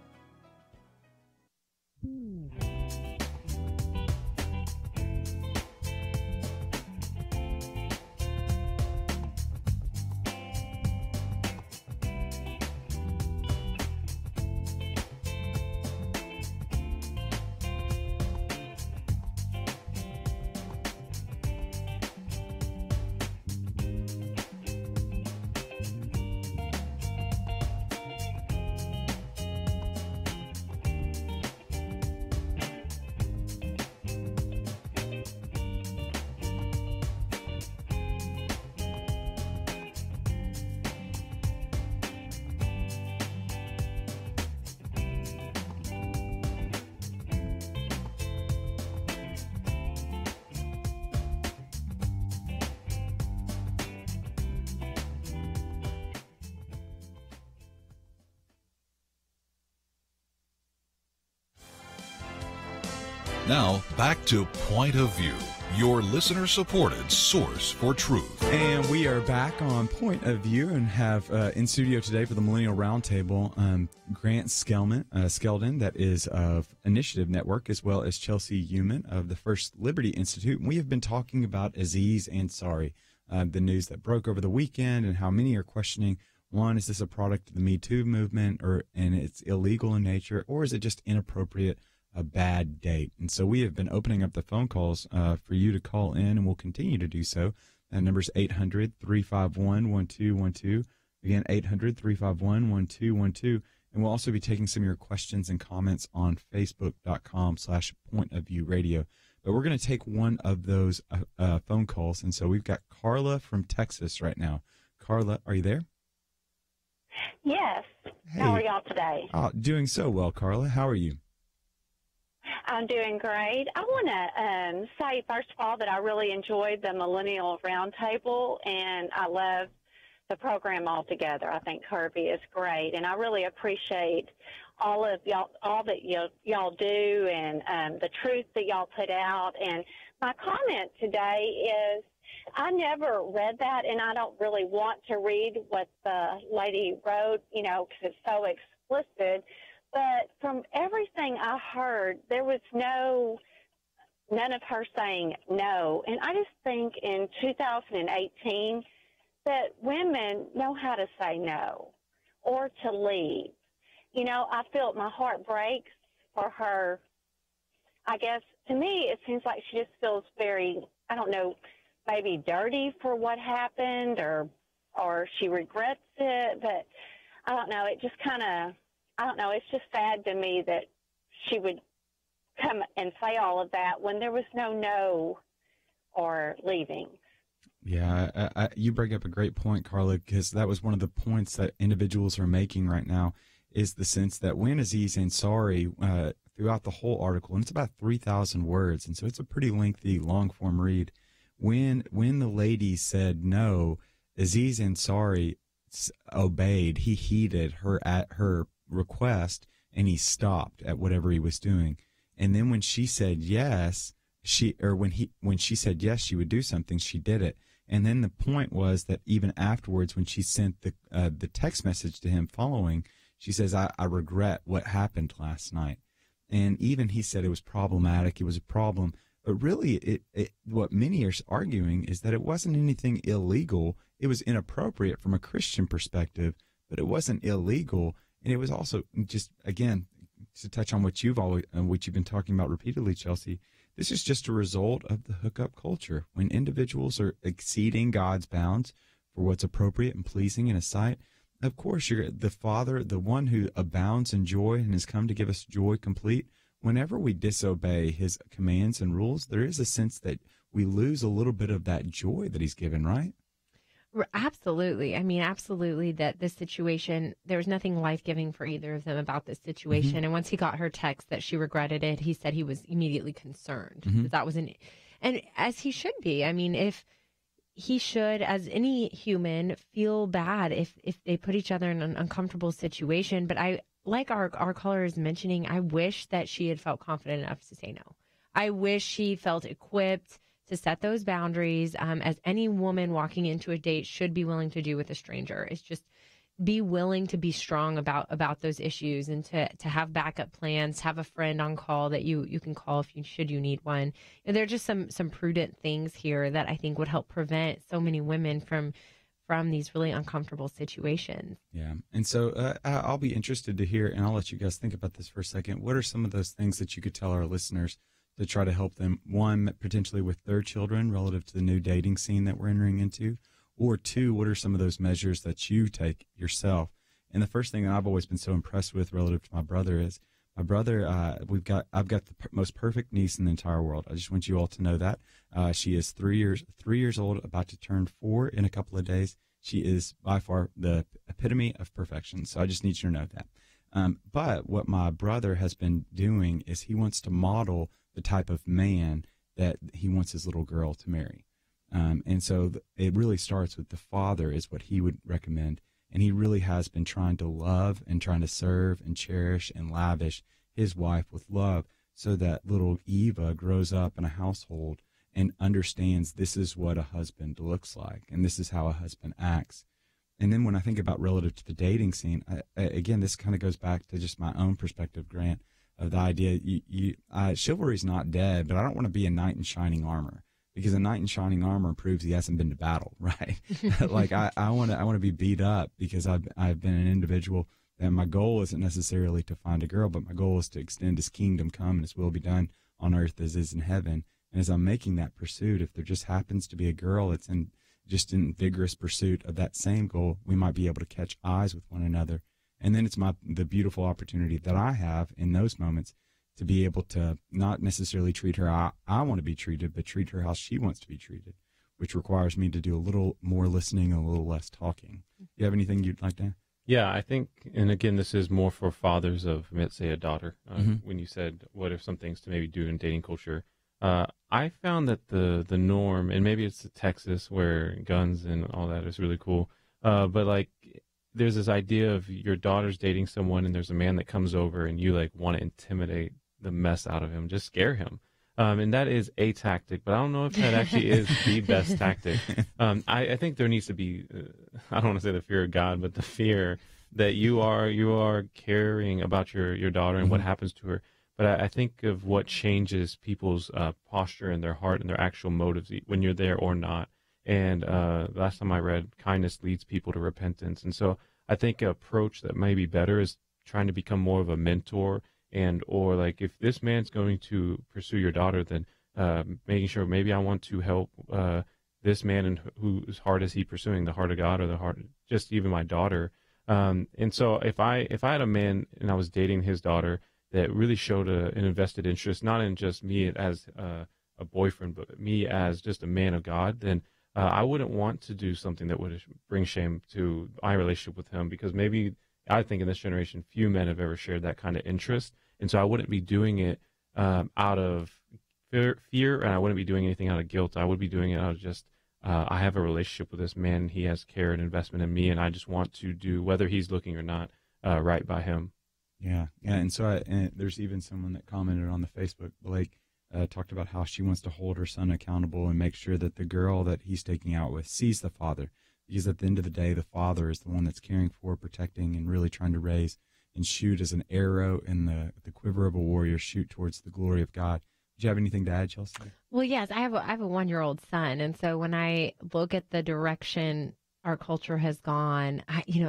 Now, back to Point of View, your listener-supported source for truth. And we are back on Point of View and have in studio today for the Millennial Roundtable, Grant Skeldon, that is of Initiative Network, as well as Chelsea Human of the First Liberty Institute. And we have been talking about Aziz Ansari, the news that broke over the weekend and how many are questioning, one, is this a product of the Me Too movement and it's illegal in nature, or is it just inappropriate, a bad date? And so we have been opening up the phone calls for you to call in, and we'll continue to do so. That number is 800-351-1212. Again, 800-351-1212. And we'll also be taking some of your questions and comments on Facebook.com/PointOfViewRadio. But we're going to take one of those phone calls. And so we've got Carla from Texas right now. Carla, are you there? Yes. Hey. How are y'all today? Doing so well, Carla. How are you? I'm doing great. I want to say, first of all, that I really enjoyed the Millennial Roundtable, and I love the program altogether. I think Kirby is great, and I really appreciate all of y'all, all that y'all do, and the truth that y'all put out. And my comment today is, I never read that, and I don't really want to read what the lady wrote, because it's so explicit. But from everything I heard, there was none of her saying no. And I just think in 2018 that women know how to say no or to leave. I feel my heart breaks for her. I guess to me it seems like she just feels very, I don't know, maybe dirty for what happened, or she regrets it, but I don't know. It just kind of, I don't know. It's just sad to me that she would come and say all of that when there was no or leaving. Yeah, you bring up a great point, Carla, because that was one of the points that individuals are making right now, is the sense that when Aziz Ansari, throughout the whole article, and it's about 3,000 words, and so it's a pretty lengthy, long-form read, when the lady said no, Aziz Ansari obeyed. He heeded her request, and he stopped at whatever he was doing. And then when she said yes, when she said yes, she would do something, she did it. And then the point was that even afterwards, when she sent the text message to him following, she says, I regret what happened last night. And even he said it was problematic, it was a problem. But really, what many are arguing is that it wasn't anything illegal. It was inappropriate from a Christian perspective, but it wasn't illegal. And it was also just, again, to touch on what you've been talking about repeatedly, Chelsea, this is just a result of the hookup culture. When individuals are exceeding God's bounds for what's appropriate and pleasing in His sight, of course, you're the Father, the one who abounds in joy and has come to give us joy complete. Whenever we disobey His commands and rules, there is a sense that we lose a little bit of that joy that He's given, right? Absolutely. I mean, absolutely, that this situation, there was nothing life-giving for either of them about this situation. Mm-hmm. And once he got her text that she regretted it, he said he was immediately concerned. Mm-hmm. That was and as he should be. I mean, if he should, as any human, feel bad if they put each other in an uncomfortable situation. But I, like our caller is mentioning, I wish that she had felt confident enough to say no. I wish she felt equipped to set those boundaries, as any woman walking into a date should be willing to do with a stranger. It's just be willing to be strong about those issues, and to have backup plans, have a friend on call that you can call should you need one. And there are just some prudent things here that I think would help prevent so many women from these really uncomfortable situations. Yeah. And so I'll be interested to hear, and I'll let you guys think about this for a second. What are some of those things that you could tell our listeners to try to help them, one, potentially with their children relative to the new dating scene that we're entering into, or two, what are some of those measures that you take yourself? And the first thing that I've always been so impressed with relative to my brother is, my brother, I've got the most perfect niece in the entire world. I just want you all to know that. She is 3 years old, about to turn 4 in a couple of days. She is by far the epitome of perfection. So I just need you to know that. But what my brother has been doing is he wants to model the type of man that he wants his little girl to marry. And so it really starts with the father is what he would recommend. And he really has been trying to love and trying to serve and cherish and lavish his wife with love, so that little Eva grows up in a household and understands this is what a husband looks like, and this is how a husband acts. And then when I think about relative to the dating scene, again, this kind of goes back to just my own perspective, Grant, of the idea chivalry is not dead, but I don't want to be a knight in shining armor, because a knight in shining armor proves he hasn't been to battle, right? Like I want to be beat up because I've been an individual, and my goal isn't necessarily to find a girl, but my goal is to extend His kingdom come and His will be done on earth as is in heaven. And as I'm making that pursuit, if there just happens to be a girl that's just in vigorous pursuit of that same goal, we might be able to catch eyes with one another. And then it's the beautiful opportunity that I have in those moments to be able to not necessarily treat her how I want to be treated, but treat her how she wants to be treated, which requires me to do a little more listening and a little less talking. You have anything you'd like to add? Yeah, I think, and again, this is more for fathers of, let's say, a daughter. When you said, what are some things to maybe do in dating culture? I found that the norm, and maybe it's Texas where guns and all that is really cool, but like there's this idea of your daughter's dating someone and there's a man that comes over and you like want to intimidate the mess out of him, just scare him. And that is a tactic, but I don't know if that actually is the best tactic. I think there needs to be, I don't want to say the fear of God, but the fear that you are caring about your daughter and what happens to her. But I think of what changes people's posture and their heart and their actual motives when you're there or not. And last time I read, kindness leads people to repentance. And so I think an approach that may be better is trying to become more of a mentor, and or like if this man's going to pursue your daughter, then making sure maybe I want to help this man and whose heart is he pursuing, the heart of God or the heart, just even my daughter. And so if I had a man and I was dating his daughter that really showed an invested interest, not in just me as a boyfriend, but me as just a man of God, then I wouldn't want to do something that would bring shame to my relationship with him, because maybe I think in this generation, few men have ever shared that kind of interest. And so I wouldn't be doing it out of fear, and I wouldn't be doing anything out of guilt. I would be doing it out of just, I have a relationship with this man. He has care and investment in me, and I just want to do, whether he's looking or not, right by him. Yeah. And so and there's even someone that commented on the Facebook, Blake, talked about how she wants to hold her son accountable and make sure that the girl that he's taking out with sees the father. Because at the end of the day, the father is the one that's caring for, protecting, and really trying to raise and shoot as an arrow in the quiver of a warrior, shoot towards the glory of God. Do you have anything to add, Chelsea? Well, yes, I have a 1-year-old son. And so when I look at the direction our culture has gone,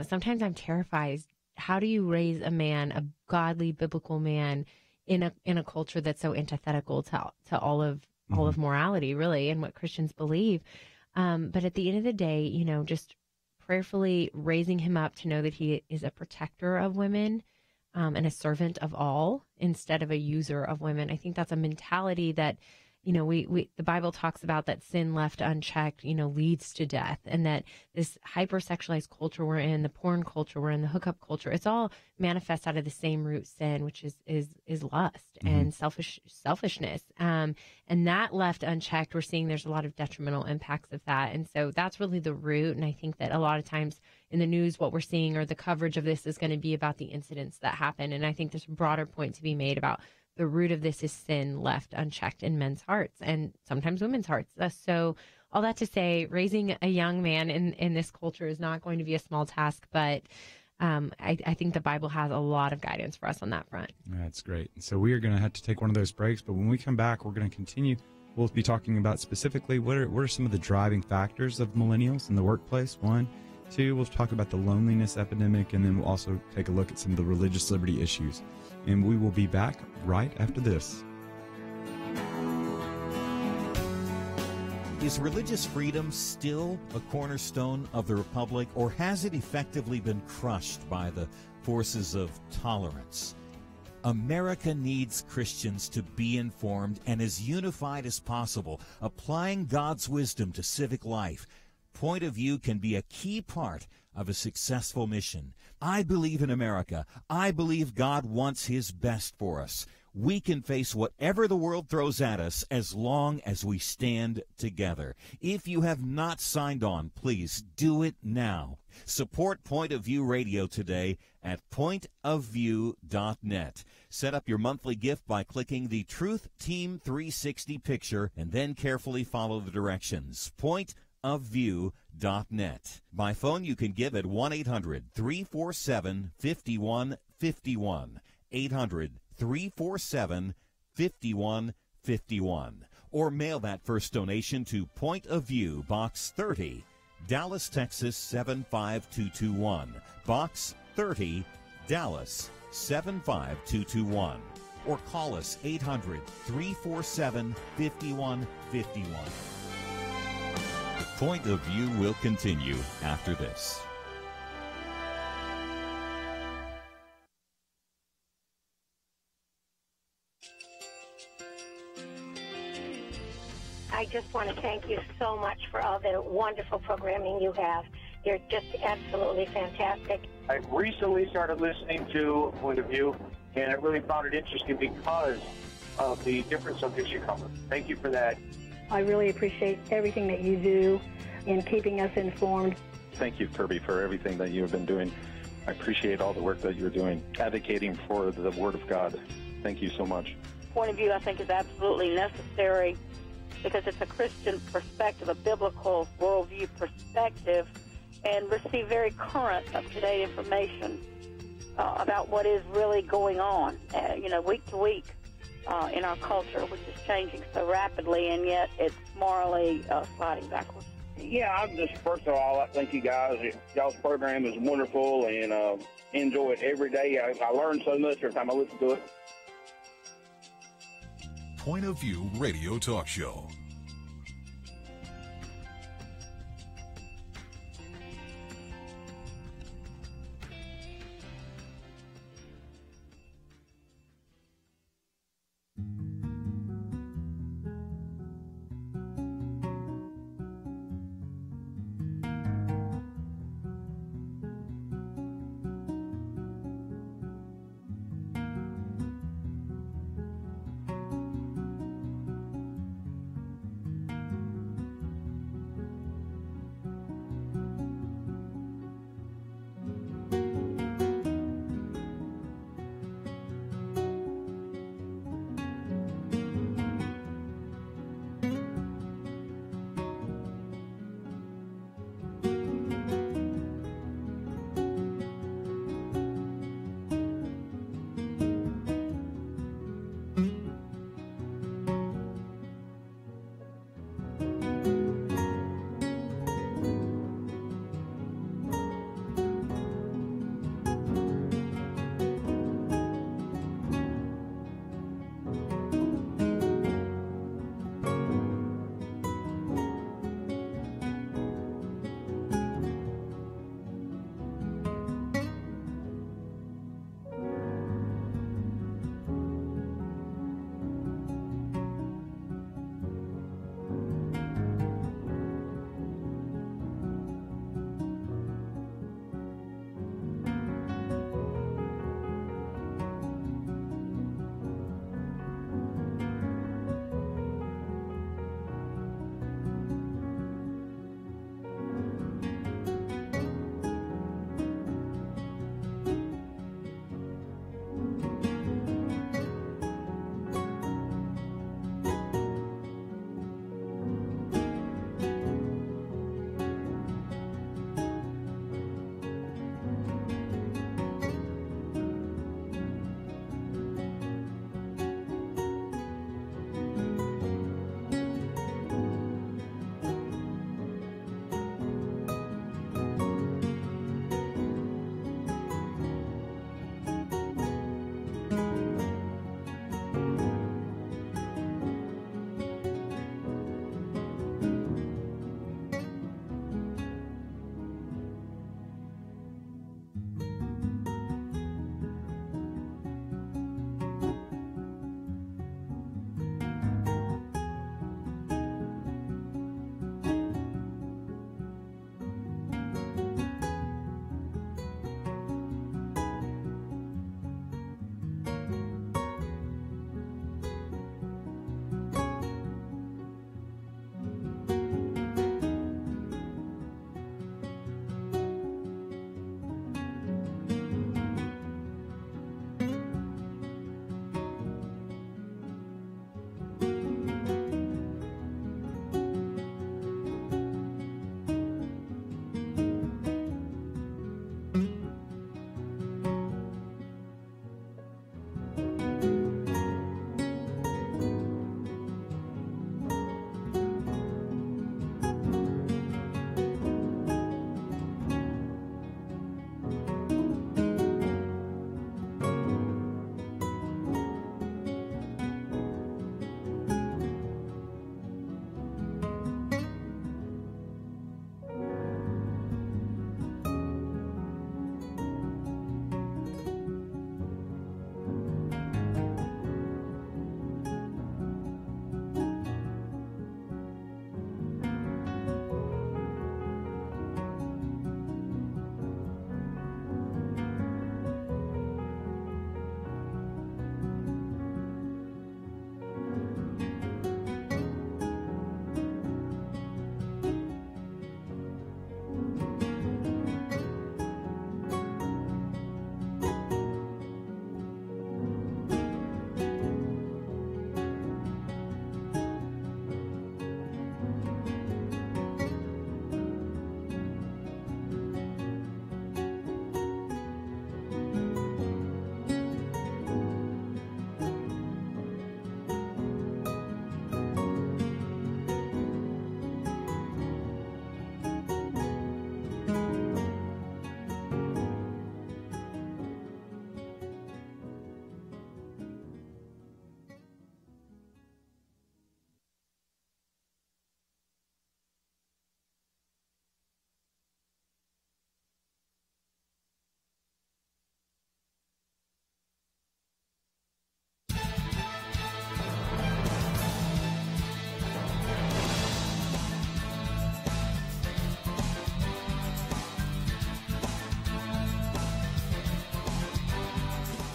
sometimes I'm terrified. How do you raise a man, a godly, biblical man, in a culture that's so antithetical to all of morality, really, and what Christians believe? But at the end of the day, just prayerfully raising him up to know that he is a protector of women and a servant of all instead of a user of women. I think that's a mentality that, the Bible talks about, that sin left unchecked, leads to death, and that this hypersexualized culture we're in, the porn culture we're in, the hookup culture, it's all manifests out of the same root sin, which is lust and selfishness. And that left unchecked, we're seeing there's a lot of detrimental impacts of that. And so that's really the root. And I think that a lot of times in the news, what we're seeing or the coverage of this is going to be about the incidents that happen. And I think there's a broader point to be made about the root of this is sin left unchecked in men's hearts and sometimes women's hearts. So all that to say, raising a young man in this culture is not going to be a small task, but I think the Bible has a lot of guidance for us on that front. That's great. So we are going to have to take one of those breaks, but when we come back, we're going to continue. We'll be talking about specifically what are some of the driving factors of millennials in the workplace. 1, 2, we'll talk about the loneliness epidemic, and then we'll also take a look at some of the religious liberty issues. And we will be back right after this. Is religious freedom still a cornerstone of the Republic, or has it effectively been crushed by the forces of tolerance? America needs Christians to be informed and as unified as possible, applying God's wisdom to civic life. Point of View can be a key part of a successful mission. I believe in America. I believe God wants His best for us. We can face whatever the world throws at us as long as we stand together. If you have not signed on, please do it now. Support Point of View Radio today at pointofview.net. Set up your monthly gift by clicking the Truth Team 360 picture and then carefully follow the directions. Pointofview.net. By phone, you can give at 1-800-347-5151. 800-347-5151. Or mail that first donation to Point of View, Box 30, Dallas, Texas 75221. Box 30, Dallas 75221. Or call us 800-347-5151. Point of View will continue after this. I just want to thank you so much for all the wonderful programming you have. You're just absolutely fantastic. I recently started listening to Point of View, and I really found it interesting because of the different subjects you cover. Thank you for that. I really appreciate everything that you do in keeping us informed. Thank you, Kirby, for everything that you have been doing. I appreciate all the work that you're doing, advocating for the Word of God. Thank you so much. Point of View, I think, is absolutely necessary because it's a Christian perspective, a biblical worldview perspective, and receive very current, up-to-date information about what is really going on, week to week in our culture, which is changing so rapidly, and yet it's morally sliding backwards. Yeah, I'm just, first of all, I thank you guys. Y'all's program is wonderful, and enjoy it every day. I learn so much every time I listen to it. Point of View Radio Talk Show.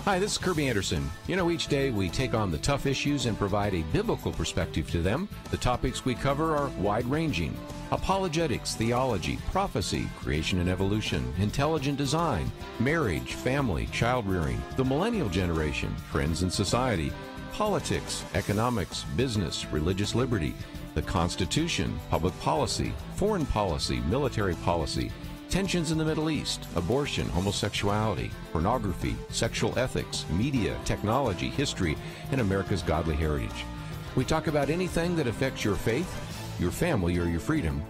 Hi, this is Kirby Anderson. You know, each day we take on the tough issues and provide a biblical perspective to them. The topics we cover are wide-ranging. Apologetics, theology, prophecy, creation and evolution, intelligent design, marriage, family, child-rearing, the millennial generation, trends in society, politics, economics, business, religious liberty, the Constitution, public policy, foreign policy, military policy, tensions in the Middle East, abortion, homosexuality, pornography, sexual ethics, media, technology, history, and America's godly heritage. We talk about anything that affects your faith, your family, or your freedom.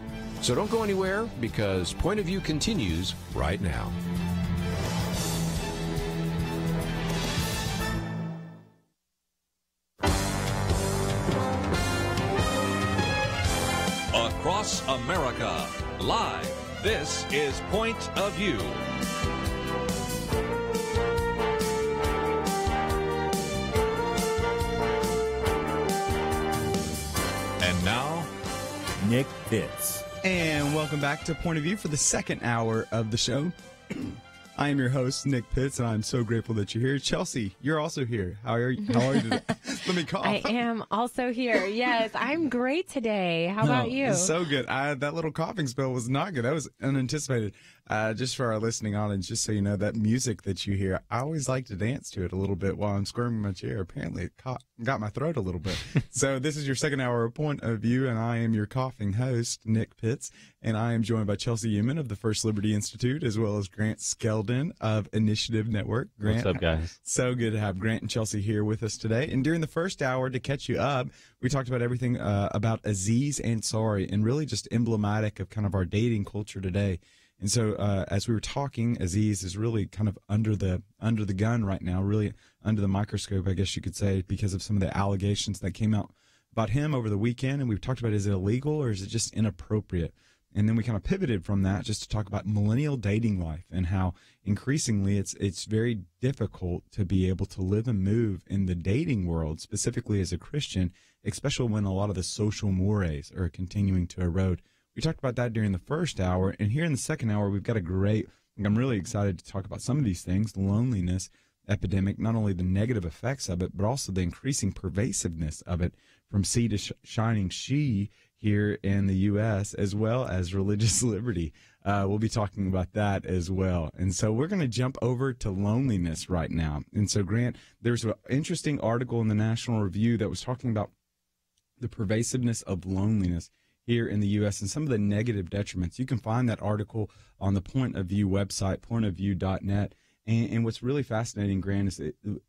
So don't go anywhere, because Point of View continues right now. Across America, live. This is Point of View. And now, Nick Pitts. And welcome back to Point of View for the second hour of the show. I am your host, Nick Pitts, and I'm so grateful that you're here. Chelsea, you're also here. How are you today? Let me cough. I am also here. Yes, I'm great today. How about you? So good. That little coughing spell was not good. That was unanticipated. Just for our listening audience, just so you know, that music that you hear, I always like to dance to it a little bit while I'm squirming my chair. Apparently, it got my throat a little bit. So this is your second hour of Point of View, and I am your coughing host, Nick Pitts, and I am joined by Chelsea Human of the First Liberty Institute, as well as Grant Skeldon of Initiative Network. Grant, what's up, guys? So good to have Grant and Chelsea here with us today. And during the first hour, to catch you up, we talked about everything about Aziz Ansari, and really just emblematic of kind of our dating culture today. And so, as we were talking, Aziz is really kind of under the gun right now, really under the microscope, I guess you could say, because of some of the allegations that came out about him over the weekend. And we've talked about, is it illegal or is it just inappropriate? And then we kind of pivoted from that just to talk about millennial dating life and how increasingly it's very difficult to be able to live and move in the dating world, specifically as a Christian, especially when a lot of the social mores are continuing to erode. We talked about that during the first hour, and here in the second hour, we've got I'm really excited to talk about some of these things, the loneliness epidemic, not only the negative effects of it, but also the increasing pervasiveness of it from sea to shining she here in the U.S., as well as religious liberty. We'll be talking about that as well. And so we're going to jump over to loneliness right now. And so, Grant, there's an interesting article in the National Review that was talking about the pervasiveness of loneliness here in the U.S. and some of the negative detriments. You can find that article on the Point of View website, pointofview.net. And what's really fascinating, Grant, is,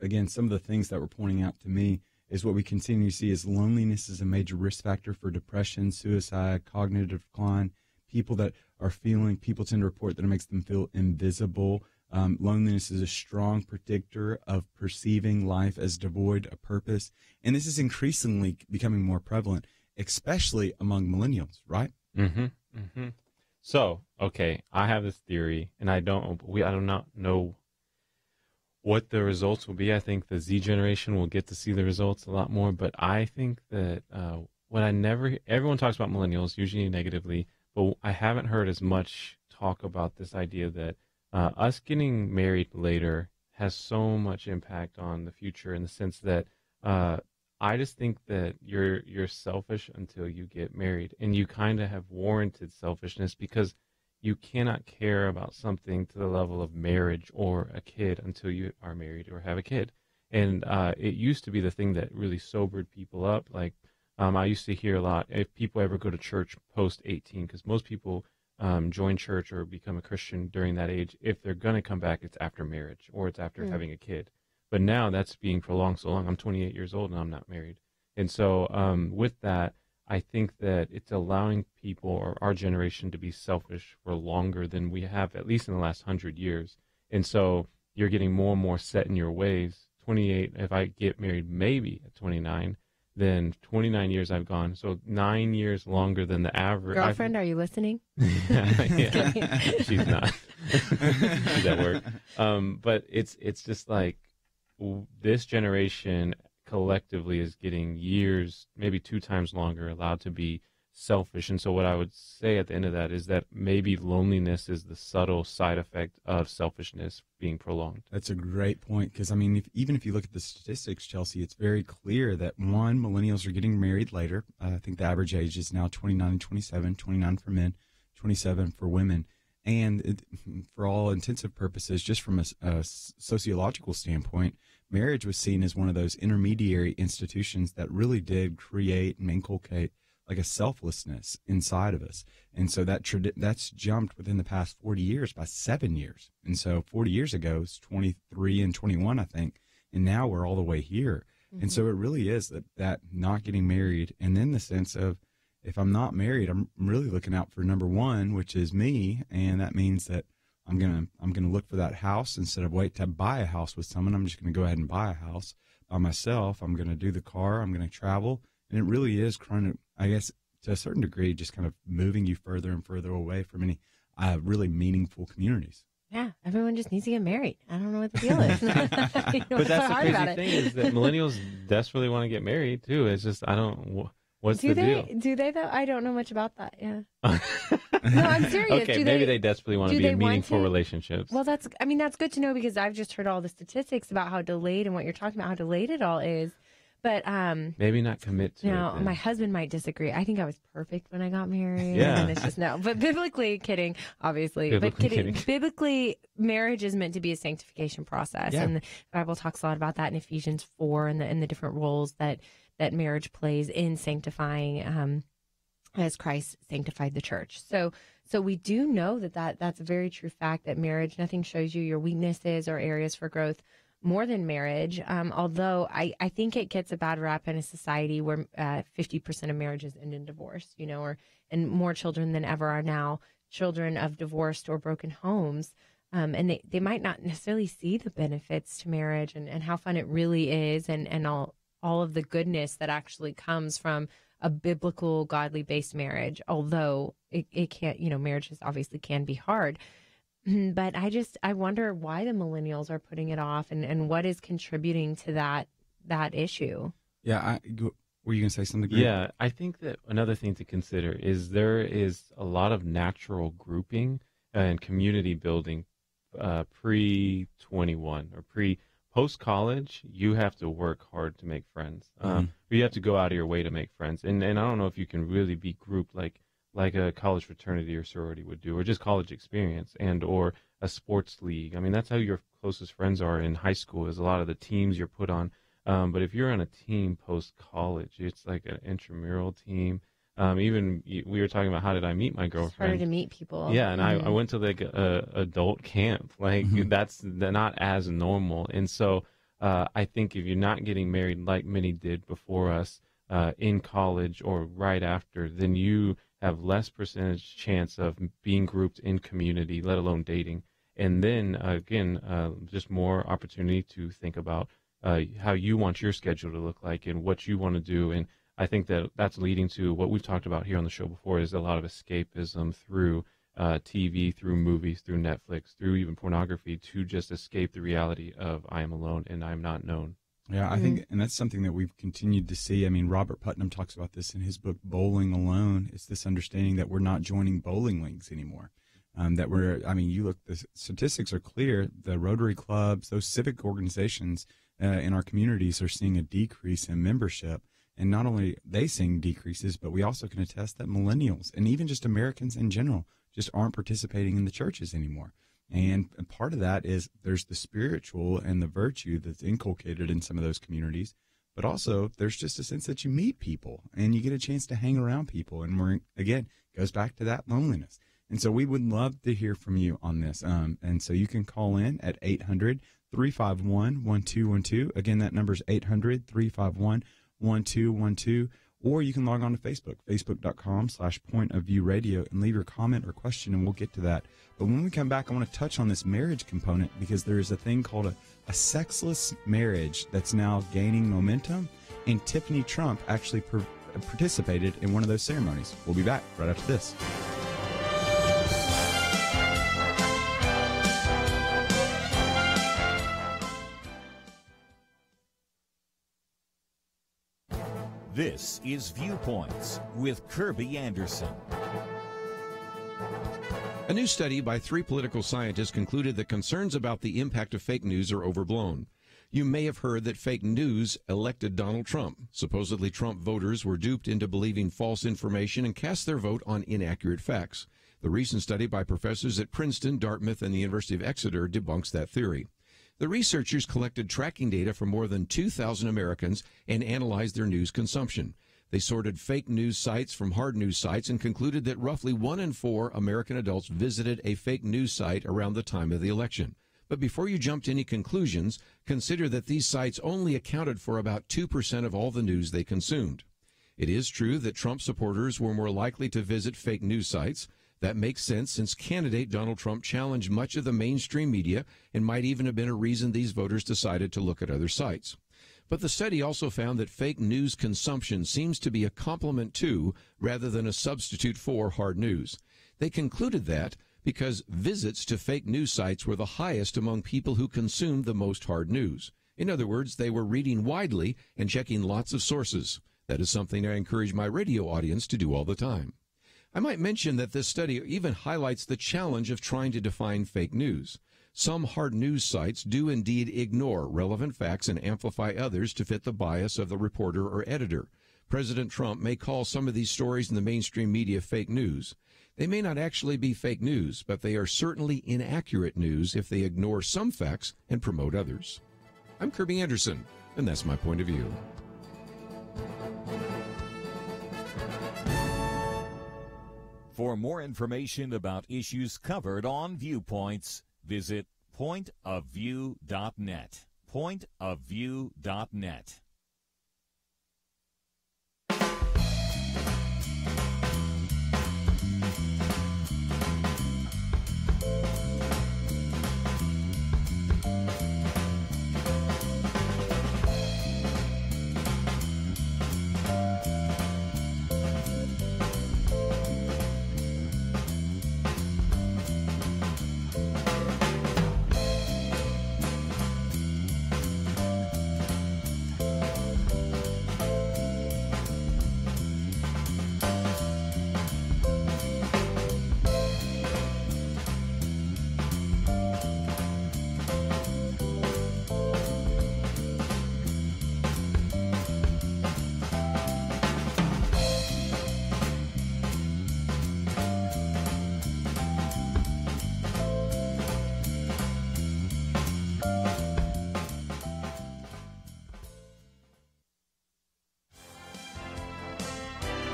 again, some of the things that were pointing out to me is what we continue to see is loneliness is a major risk factor for depression, suicide, cognitive decline. People tend to report that it makes them feel invisible. Loneliness is a strong predictor of perceiving life as devoid of purpose. And this is increasingly becoming more prevalent, especially among millennials, right? Mm-hmm. Mm-hmm. So, okay, I have this theory, and I do not know what the results will be. I think the Z generation will get to see the results a lot more, but I think that everyone talks about millennials, usually negatively, but I haven't heard as much talk about this idea that us getting married later has so much impact on the future, in the sense that I just think that you're selfish until you get married, and you kind of have warranted selfishness because you cannot care about something to the level of marriage or a kid until you are married or have a kid. And it used to be the thing that really sobered people up. Like I used to hear a lot, if people ever go to church post 18, because most people join church or become a Christian during that age, if they're going to come back, it's after marriage or it's after having a kid. But now that's being prolonged so long. I'm 28 years old and I'm not married. And so with that, I think that it's allowing people, or our generation, to be selfish for longer than we have, at least in the last 100 years. And so you're getting more and more set in your ways. 28, if I get married maybe at 29, then 29 years I've gone. So 9 years longer than the average. Girlfriend, are you listening? Yeah, she's not. She's at work. But it's just like this generation collectively is getting years, maybe 2 times longer, allowed to be selfish. And so what I would say at the end of that is that maybe loneliness is the subtle side effect of selfishness being prolonged. That's a great point, because, I mean, even if you look at the statistics, Chelsea, it's very clear that, one, millennials are getting married later. I think the average age is now 29 and 27, 29 for men, 27 for women. And for all intensive purposes, just from a sociological standpoint, marriage was seen as one of those intermediary institutions that really did create and inculcate like a selflessness inside of us. And so that's jumped within the past 40 years by 7 years. And so 40 years ago, it's 23 and 21, I think. And now we're all the way here. Mm-hmm. And so it really is that not getting married. And then the sense of, if I'm not married, I'm really looking out for number one, which is me. And that means that I'm going to look for that house instead of wait to buy a house with someone. I'm just going to go ahead and buy a house by myself. I'm going to do the car. I'm going to travel. And it really is trying to, I guess, to a certain degree, just kind of moving you further and further away from any really meaningful communities. Yeah, everyone just needs to get married. I don't know what the deal is. But that's the crazy thing is that millennials desperately want to get married, too. It's just, what's the deal? Do they, though? I don't know much about that, yeah. No, I'm serious. Okay, maybe they desperately want to be in meaningful relationships. Well, that's good to know, because I've just heard all the statistics about how delayed and what you're talking about, how delayed it all is. But maybe not commit to it. No, my husband might disagree. I think I was perfect when I got married. Yeah. And it's just no. But biblically, kidding, obviously. Biblically, marriage is meant to be a sanctification process. Yeah. And the Bible talks a lot about that in Ephesians 4 and the different roles that marriage plays in sanctifying as Christ sanctified the church. So we do know that's a very true fact, that marriage, nothing shows you your weaknesses or areas for growth more than marriage, although I think it gets a bad rap in a society where 50% of marriages end in divorce, and more children than ever are now children of divorced or broken homes. And they might not necessarily see the benefits to marriage and how fun it really is, and all of the goodness that actually comes from a biblical, godly-based marriage, although it can't, marriages obviously can be hard. But I wonder why the millennials are putting it off, and what is contributing to that issue. Yeah, were you going to say something? Great? Yeah, I think that another thing to consider is there is a lot of natural grouping and community building pre-21 or post-college. You have to work hard to make friends. You have to go out of your way to make friends. And I don't know if you can really be grouped like a college fraternity or sorority would do, or just college experience or a sports league. I mean, that's how your closest friends are in high school, is a lot of the teams you're put on. But if you're on a team post-college, it's like an intramural team. Even we were talking about how did I meet my girlfriend. It's harder to meet people. Yeah, and I went to like a adult camp. Like that's not as normal. And so I think if you're not getting married like many did before us in college or right after, then you have less percentage chance of being grouped in community, let alone dating. And then, again, just more opportunity to think about how you want your schedule to look like and what you want to do. And I think that's leading to what we've talked about here on the show before, is a lot of escapism through TV, through movies, through Netflix, through even pornography, to just escape the reality of I am alone and I'm not known. Yeah, I think, and that's something that we've continued to see. I mean, Robert Putnam talks about this in his book, Bowling Alone. It's this understanding that we're not joining bowling leagues anymore. You look, the statistics are clear. The Rotary clubs, those civic organizations in our communities are seeing a decrease in membership. And not only they seeing decreases, but we also can attest that millennials and even just Americans in general just aren't participating in the churches anymore. And part of that is there's the spiritual and the virtue that's inculcated in some of those communities, but also there's just a sense that you meet people and you get a chance to hang around people. And again, goes back to that loneliness. And so we would love to hear from you on this. And so you can call in at 800-351-1212. Again, that number is 800-351-1212. Or you can log on to Facebook, facebook.com/pointofviewradio, and leave your comment or question, and we'll get to that. But when we come back, I want to touch on this marriage component, because there is a thing called a sexless marriage that's now gaining momentum, and Tiffany Trump actually participated in one of those ceremonies. We'll be back right after this. This This is Viewpoints with Kirby Anderson. A new study by 3 political scientists concluded that concerns about the impact of fake news are overblown. You may have heard that fake news elected Donald Trump. Supposedly, Trump voters were duped into believing false information and cast their vote on inaccurate facts. The recent study by professors at Princeton, Dartmouth, and the University of Exeter debunks that theory. The researchers collected tracking data from more than 2,000 Americans and analyzed their news consumption. They sorted fake news sites from hard news sites and concluded that roughly 1 in 4 American adults visited a fake news site around the time of the election. But before you jump to any conclusions, consider that these sites only accounted for about 2% of all the news they consumed. It is true that Trump supporters were more likely to visit fake news sites. That makes sense since candidate Donald Trump challenged much of the mainstream media and might even have been a reason these voters decided to look at other sites. But the study also found that fake news consumption seems to be a complement to, rather than a substitute for, hard news. They concluded that because visits to fake news sites were the highest among people who consumed the most hard news. In other words, they were reading widely and checking lots of sources. That is something I encourage my radio audience to do all the time. I might mention that this study even highlights the challenge of trying to define fake news. Some hard news sites do indeed ignore relevant facts and amplify others to fit the bias of the reporter or editor. President Trump may call some of these stories in the mainstream media fake news. They may not actually be fake news, but they are certainly inaccurate news if they ignore some facts and promote others. I'm Kirby Anderson, and that's my point of view. For more information about issues covered on Viewpoints, visit pointofview.net. Pointofview.net.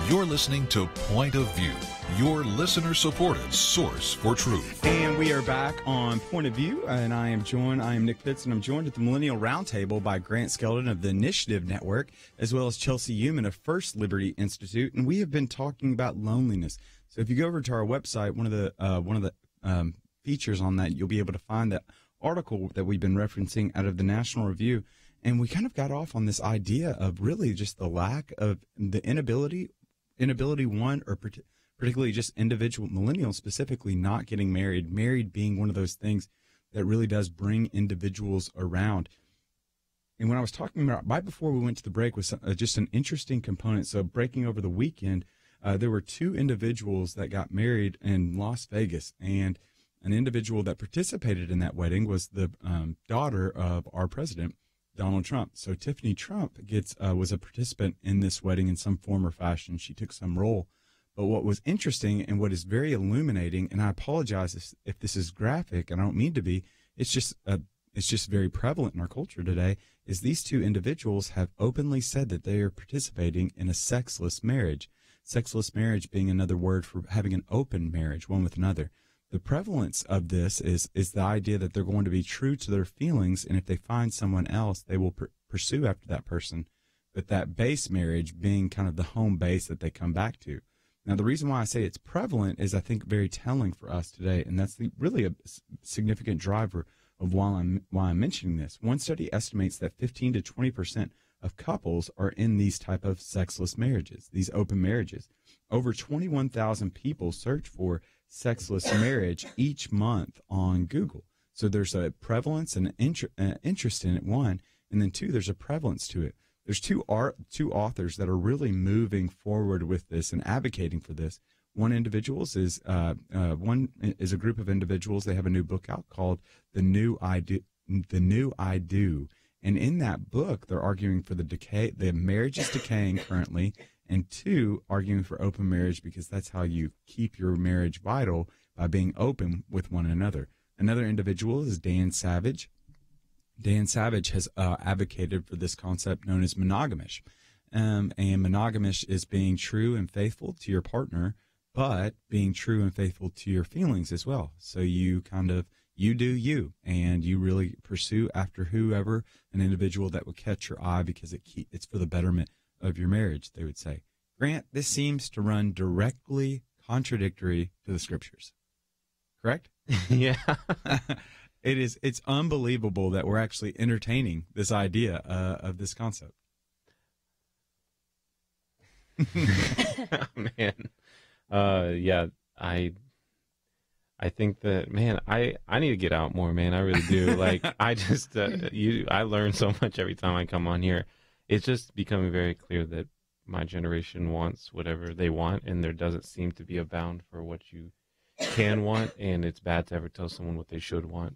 You're listening to Point of View, your listener-supported source for truth. And we are back on Point of View, and I am Nick Pitts, and I'm joined at the Millennial Roundtable by Grant Skelton of the Initiative Network, as well as Chelsea Human of First Liberty Institute, and we have been talking about loneliness. So if you go over to our website, one of the features on that, you'll be able to find that article that we've been referencing out of the National Review, and we kind of got off on this idea of really just the lack of the inability one, or particularly just individual millennials specifically not getting married being one of those things that really does bring individuals around. And when I was talking about right before we went to the break was just an interesting component. So breaking over the weekend, there were 2 individuals that got married in Las Vegas, and an individual that participated in that wedding was the daughter of our president, Donald Trump. So Tiffany Trump was a participant in this wedding in some form or fashion. She took some role. But what was interesting and what is very illuminating, and I apologize if this is graphic, and I don't mean to be, it's just very prevalent in our culture today, is these 2 individuals have openly said that they are participating in a sexless marriage. Sexless marriage being another word for having an open marriage, one with another. The prevalence of this is the idea that they're going to be true to their feelings, and if they find someone else, they will pursue after that person, but that base marriage being kind of the home base that they come back to. Now, the reason why I say it's prevalent is I think very telling for us today, and that's really a significant driver of why I'm mentioning this. One study estimates that 15 to 20% of couples are in these type of sexless marriages, these open marriages. Over 21,000 people search for sexless marriage each month on Google. So there's a prevalence and interest in it, one, and then 2, there's a prevalence to it. there's two authors that are really moving forward with this and advocating for this. One is a group of individuals. They have a new book out called The New I Do. And in that book, they're arguing for the marriage is decaying currently, and 2, arguing for open marriage because that's how you keep your marriage vital, by being open with one another. Another individual is Dan Savage. Dan Savage has advocated for this concept known as monogamish. And monogamish is being true and faithful to your partner, but being true and faithful to your feelings as well. So you do you, and you really pursue after whoever, an individual that will catch your eye because it's for the betterment of your marriage, they would say. Grant, this seems to run directly contradictory to the scriptures. Correct? Yeah. It's unbelievable that we're actually entertaining this idea of this concept. Man. Yeah, I think that, man, I need to get out more, man. I really do. Like, I just, I learn so much every time I come on here. It's just becoming very clear that my generation wants whatever they want, and there doesn't seem to be a bound for what you can want, and it's bad to ever tell someone what they should want.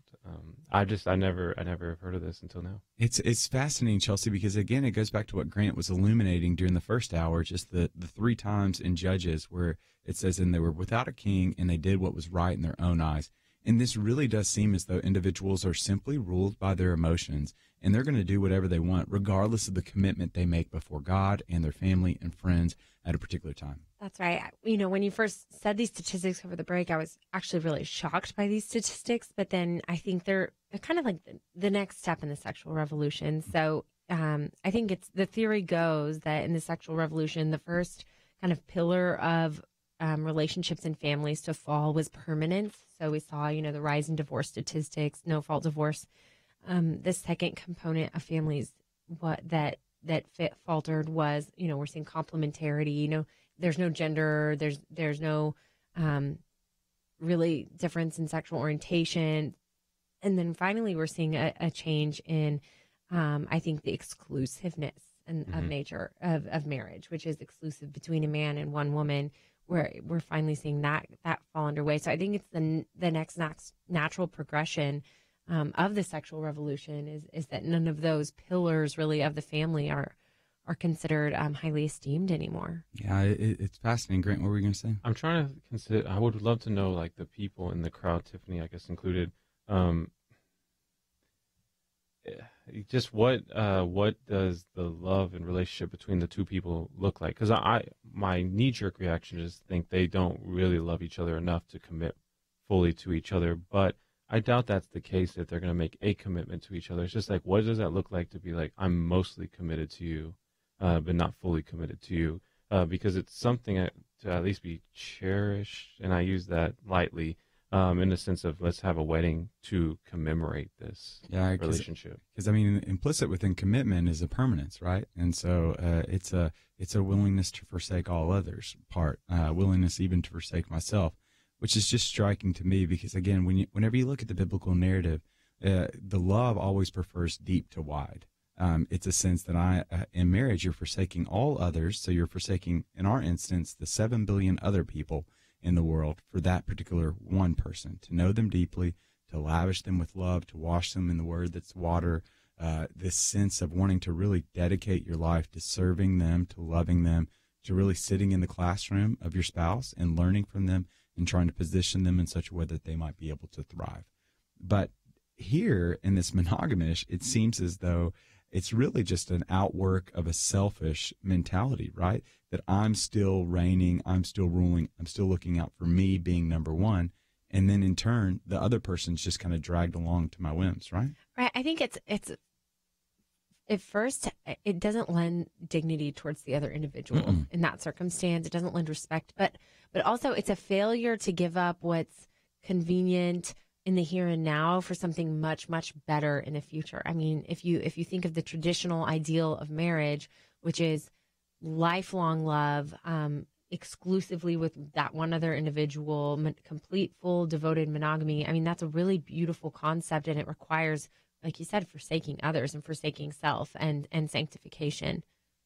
I never have heard of this until now. It's fascinating, Chelsea, because again, it goes back to what Grant was illuminating during the first hour, just the 3 times in Judges where it says, and they were without a king, and they did what was right in their own eyes. And this really does seem as though individuals are simply ruled by their emotions, and they're going to do whatever they want, regardless of the commitment they make before God and their family and friends at a particular time. That's right. When you first said these statistics over the break, I was actually really shocked by these statistics, but then I think they're kind of like the next step in the sexual revolution. So I think the theory goes that in the sexual revolution, the first kind of pillar of relationships and families to fall was permanence. So we saw, the rise in divorce statistics, no-fault divorce. The second component of families that faltered was, we're seeing complementarity. There's no gender. There's no really difference in sexual orientation. And then finally, we're seeing a change in, I think, the exclusiveness of nature of marriage, which is exclusive between a man and one woman. Where we're finally seeing that fall underway. So I think it's the next natural progression of the sexual revolution is that none of those pillars really of the family are considered highly esteemed anymore. Yeah, it's fascinating. Grant, what were you going to say? I'm trying to consider. I would love to know, like, the people in the crowd, Tiffany, I guess included. Just what does the love and relationship between the two people look like? Because my knee-jerk reaction is think they don't really love each other enough to commit fully to each other. But I doubt that's the case if they're going to make a commitment to each other. It's just like, what does that look like to be like, I'm mostly committed to you, but not fully committed to you? Because it's something to at least be cherished, and I use that lightly. In the sense of let's have a wedding to commemorate this relationship. Because implicit within commitment is a permanence, right? And so it's a willingness to forsake all others part, willingness even to forsake myself, which is just striking to me because again, whenever you look at the biblical narrative, the love always prefers deep to wide. It's a sense that in marriage you're forsaking all others, so you're forsaking, in our instance, the 7 billion other people in the world for that particular one person, to know them deeply, to lavish them with love, to wash them in the word that's water, this sense of wanting to really dedicate your life to serving them, to loving them, to really sitting in the classroom of your spouse and learning from them and trying to position them in such a way that they might be able to thrive. But here in this monogamish, it seems as though it's really just an outwork of a selfish mentality, right? That I'm still reigning, I'm still ruling, I'm still looking out for me being number one. And then in turn, the other person's just kind of dragged along to my whims, right? Right. I think it's at first, it doesn't lend dignity towards the other individual in that circumstance. It doesn't lend respect, but also it's a failure to give up what's convenient in the here and now for something much, much better in the future. I mean, if you think of the traditional ideal of marriage, which is lifelong love, exclusively with that one other individual, complete, full, devoted monogamy. I mean, that's a really beautiful concept, and it requires like you said, forsaking others and forsaking self and sanctification.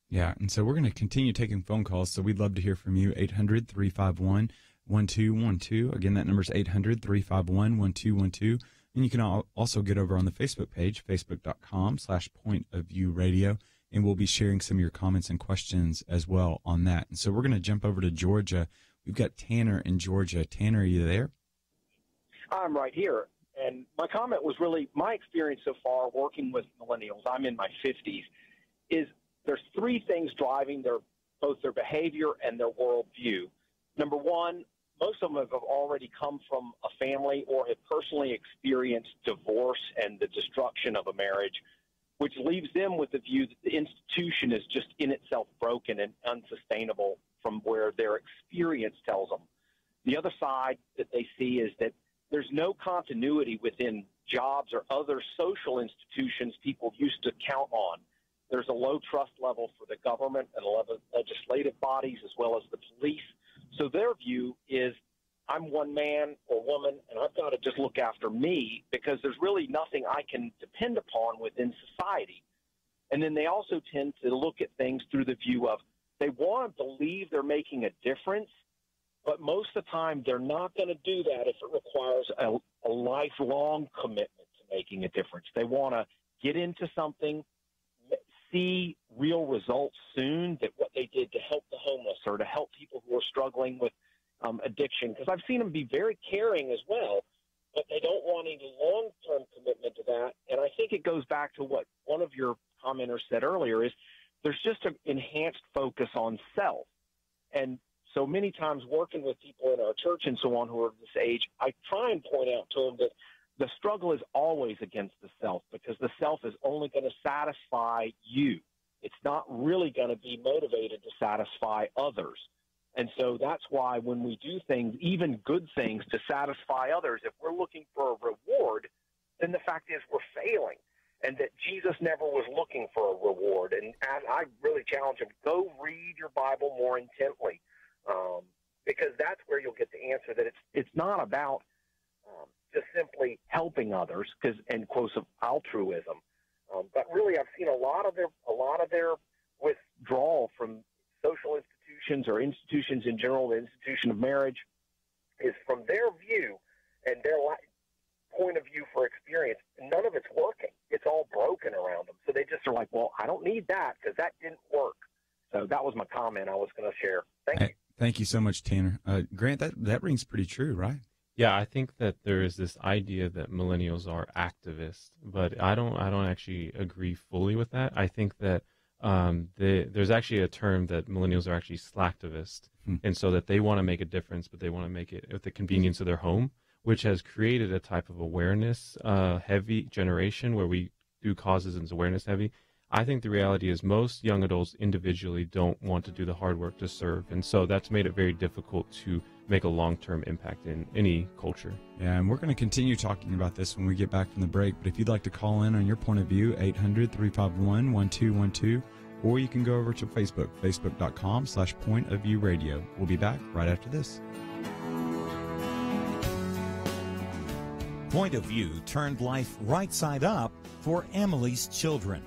Yeah, and so we're going to continue taking phone calls, so we'd love to hear from you, 800-351-1212. Again, that number is 800-351-1212. And you can also get over on the Facebook page, facebook.com/pointofviewradio, and we'll be sharing some of your comments and questions as well on that. And so we're going to jump over to Georgia. We've got Tanner in Georgia. Tanner, are you there? I'm right here. And my comment was really my experience so far working with millennials, I'm in my 50s, is there's three things driving both their behavior and their worldview. Number one, most of them have already come from a family or have personally experienced divorce and the destruction of a marriage, which leaves them with the view that the institution is just in itself broken and unsustainable from where their experience tells them. The other side that they see is that there's no continuity within jobs or other social institutions people used to count on. There's a low trust level for the government and legislative bodies as well as the police. So their view is I'm one man or woman and I've got to just look after me because there's really nothing I can depend upon within society. And then they also tend to look at things through the view of they want to believe they're making a difference, but most of the time they're not going to do that if it requires a lifelong commitment to making a difference. They want to get into something, see real results soon, that what they did to help the homeless or to help people who are struggling with addiction, because I've seen them be very caring as well, but they don't want any long-term commitment to that. And I think it goes back to what one of your commenters said earlier is there's just an enhanced focus on self. And so many times working with people in our church and so on who are of this age, I try and point out to them that the struggle is always against the self because the self is only going to satisfy you. It's not really going to be motivated to satisfy others. And so that's why when we do things, even good things to satisfy others, if we're looking for a reward, then the fact is we're failing and that Jesus never was looking for a reward. And I really challenge him, go read your Bible more intently because that's where you'll get the answer that it's not about just simply helping others, because in quotes of altruism, but really I've seen a lot of their withdrawal from social institutions or institutions in general. The institution of marriage is from their view and their point of view for experience. None of it's working; it's all broken around them. So they just are like, "Well, I don't need that because that didn't work." So that was my comment I was going to share. Thank you. Thank you so much, Tanner. Grant, that rings pretty true, right? Yeah, I think that there is this idea that millennials are activists, but I don't actually agree fully with that. I think that there's actually a term that millennials are actually slacktivists, and so that they want to make a difference, but they want to make it at the convenience of their home, which has created a type of awareness heavy generation where we do causes and awareness heavy. I think the reality is most young adults individually don't want to do the hard work to serve, and so that's made it very difficult to make a long-term impact in any culture. Yeah, and we're going to continue talking about this when we get back from the break, but if you'd like to call in on your point of view, 800-351-1212, or you can go over to Facebook, facebook.com/pointofviewradio. We'll be back right after this. Point of View turned life right side up for Emily's children.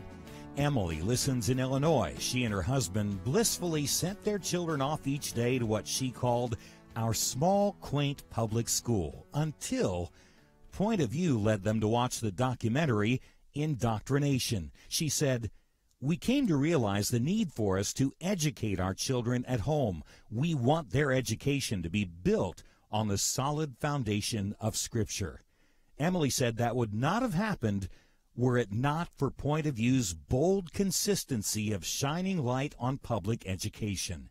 Emily listens in Illinois. She and her husband blissfully sent their children off each day to what she called our small, quaint public school until Point of View led them to watch the documentary Indoctrination. She said, "We came to realize the need for us to educate our children at home. We want their education to be built on the solid foundation of Scripture." Emily said that would not have happened were it not for Point of View's bold consistency of shining light on public education.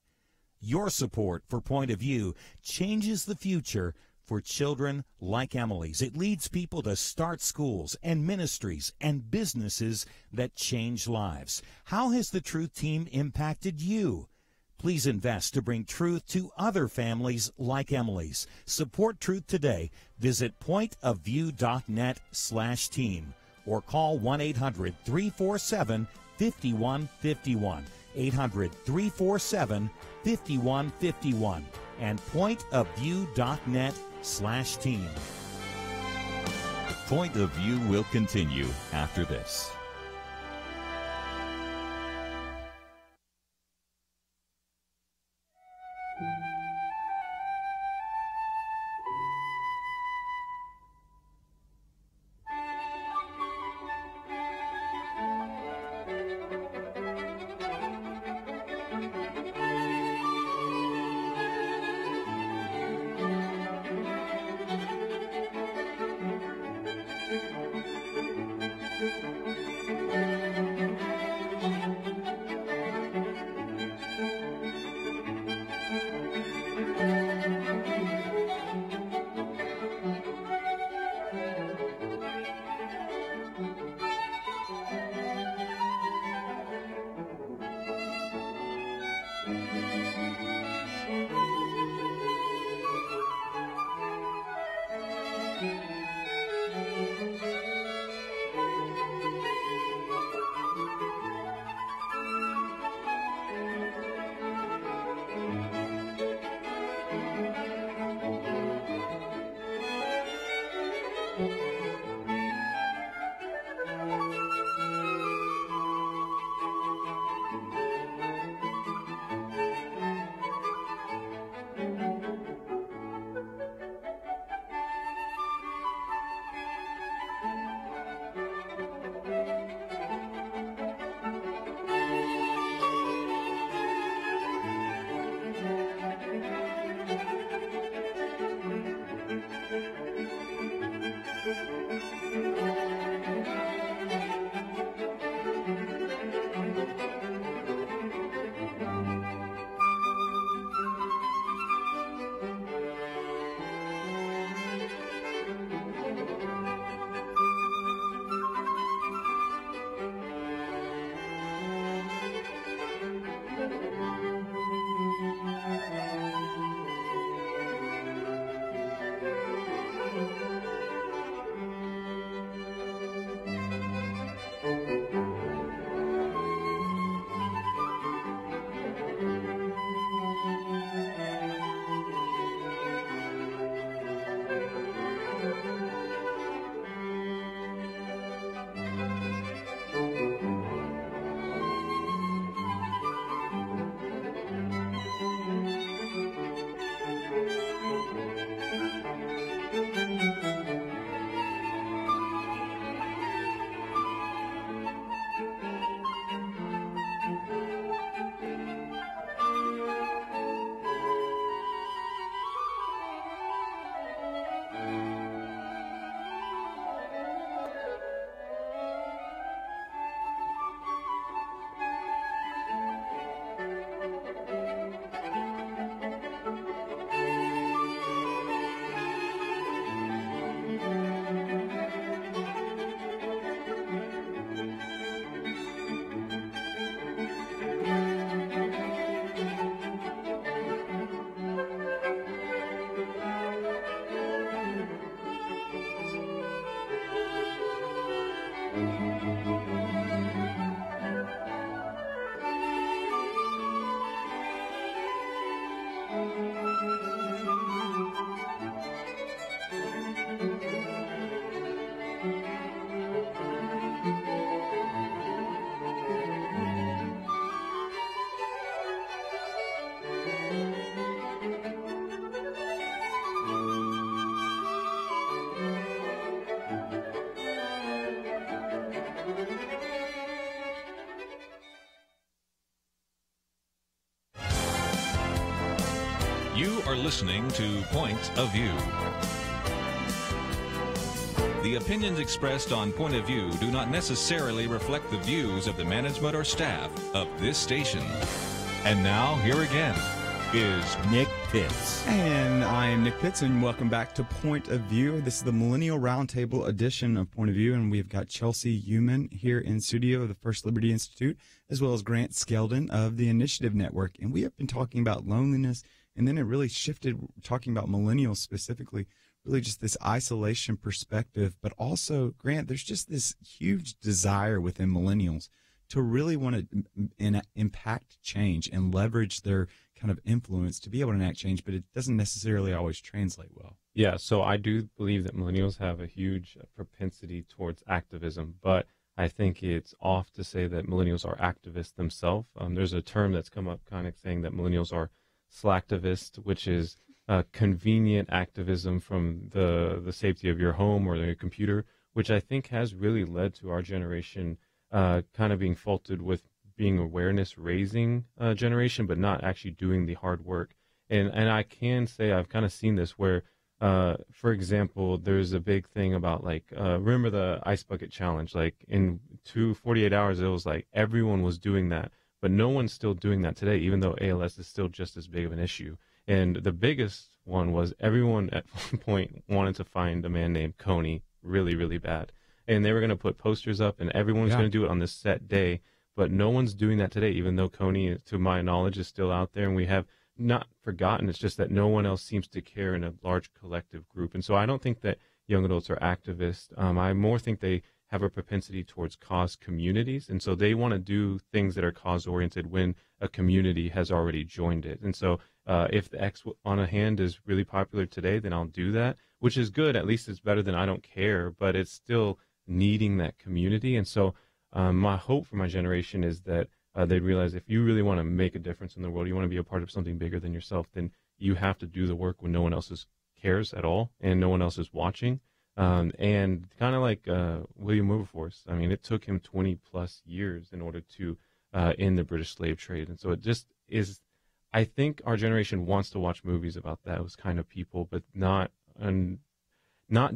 Your support for Point of View changes the future for children like Emily's. It leads people to start schools and ministries and businesses that change lives. How has the Truth Team impacted you? Please invest to bring truth to other families like Emily's. Support Truth today. Visit pointofview.net/team or call 1-800-347-5151. 800-347-5151 and pointofview.net/team. Point of View will continue after this. You are listening to Point of View. The opinions expressed on Point of View do not necessarily reflect the views of the management or staff of this station. And now, here again is Nick Pitts. And I am Nick Pitts, and welcome back to Point of View. This is the Millennial Roundtable edition of Point of View, and we've got Chelsea Human here in studio of the First Liberty Institute, as well as Grant Skeldon of the Initiative Network. And we have been talking about loneliness, and then it really shifted, talking about millennials specifically, really just this isolation perspective. But also, Grant, there's just this huge desire within millennials to really want to impact change and leverage their kind of influence to be able to enact change, but it doesn't necessarily always translate well. Yeah, so I do believe that millennials have a huge propensity towards activism, but I think it's off to say that millennials are activists themselves. There's a term that's come up kind of saying that millennials are slacktivists, which is convenient activism from the safety of your home or your computer, which I think has really led to our generation kind of being faulted with being awareness raising generation, but not actually doing the hard work. And I can say I've kind of seen this where, for example, there's a big thing about like, remember the ice bucket challenge? Like in 48 hours, it was like everyone was doing that, but no one's still doing that today, even though ALS is still just as big of an issue. And the biggest one was everyone at one point wanted to find a man named Coney really, really bad. And they were going to put posters up and everyone was going to do it on this set day. But no one's doing that today, even though Coney, to my knowledge, is still out there. And we have not forgotten. It's just that no one else seems to care in a large collective group. And so I don't think that young adults are activists. I more think they have a propensity towards cause communities. And so they want to do things that are cause-oriented when a community has already joined it. And so if the X on a hand is really popular today, then I'll do that, which is good. At least it's better than I don't care, but it's still needing that community. And so my hope for my generation is that they realize if you really want to make a difference in the world, you want to be a part of something bigger than yourself, then you have to do the work when no one else cares at all and no one else is watching. And kind of like William Wilberforce, I mean, it took him 20 plus years in order to end the British slave trade. And so it just is, I think our generation wants to watch movies about those kind of people, but not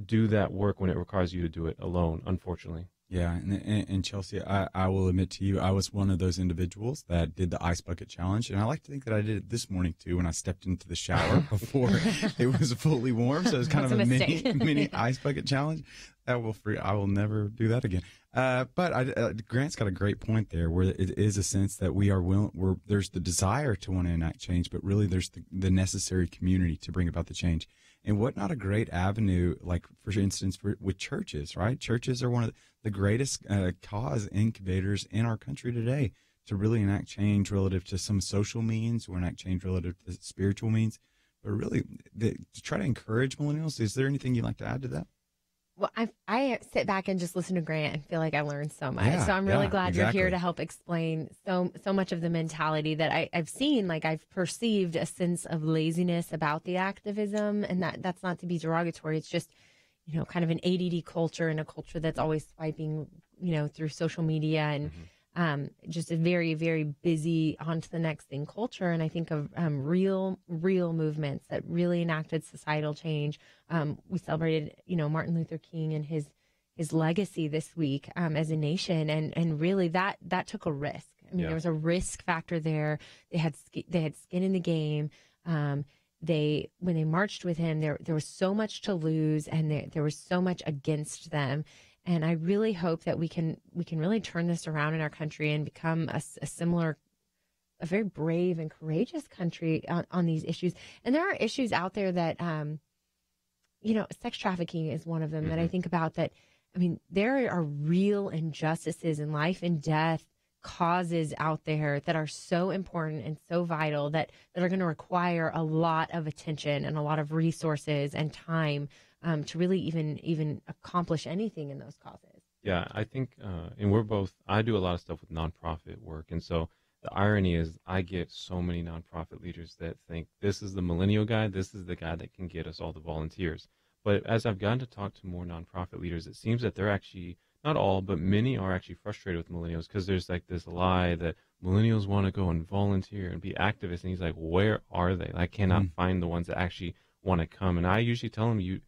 do that work when it requires you to do it alone, unfortunately. Yeah, and Chelsea, I will admit to you, I was one of those individuals that did the ice bucket challenge, and I like to think that I did it this morning too when I stepped into the shower before it was fully warm. So it was kind of a mini ice bucket challenge. I will never do that again. But Grant's got a great point there, where it is a sense that we are willing. There's the desire to want to enact change, but really there's the necessary community to bring about the change. And what not a great avenue, like for instance, with churches, right? Churches are one of the greatest cause incubators in our country today to really enact change relative to some social means or enact change relative to spiritual means. But really, to try to encourage millennials, is there anything you'd like to add to that? Well, I sit back and just listen to Grant and feel like I learned so much. So I'm really glad you're here to help explain so much of the mentality that I've seen. Like I've perceived a sense of laziness about the activism, and that's not to be derogatory. It's just, kind of an ADD culture and a culture that's always swiping, through social media and just a very, very busy on to the next thing culture. And I think of real movements that really enacted societal change. We celebrated, Martin Luther King and his legacy this week as a nation. And really that took a risk. I mean, there was a risk factor there. They had skin in the game. When they marched with him, there was so much to lose, and there was so much against them. And I really hope that we can really turn this around in our country and become a very brave and courageous country on these issues. And there are issues out there that, sex trafficking is one of them that I think about. That, I mean, there are real injustices in life and death causes out there that are so important and so vital that are going to require a lot of attention and a lot of resources and time to really even accomplish anything in those causes. Yeah, I think, and I do a lot of stuff with nonprofit work. And so the irony is I get so many nonprofit leaders that think this is the millennial guy, this is the guy that can get us all the volunteers. But as I've gotten to talk to more nonprofit leaders, it seems that they're actually, not all, but many are actually frustrated with millennials because there's like this lie that millennials want to go and volunteer and be activists. And he's like, where are they? I cannot find the ones that actually want to come. And I usually tell them,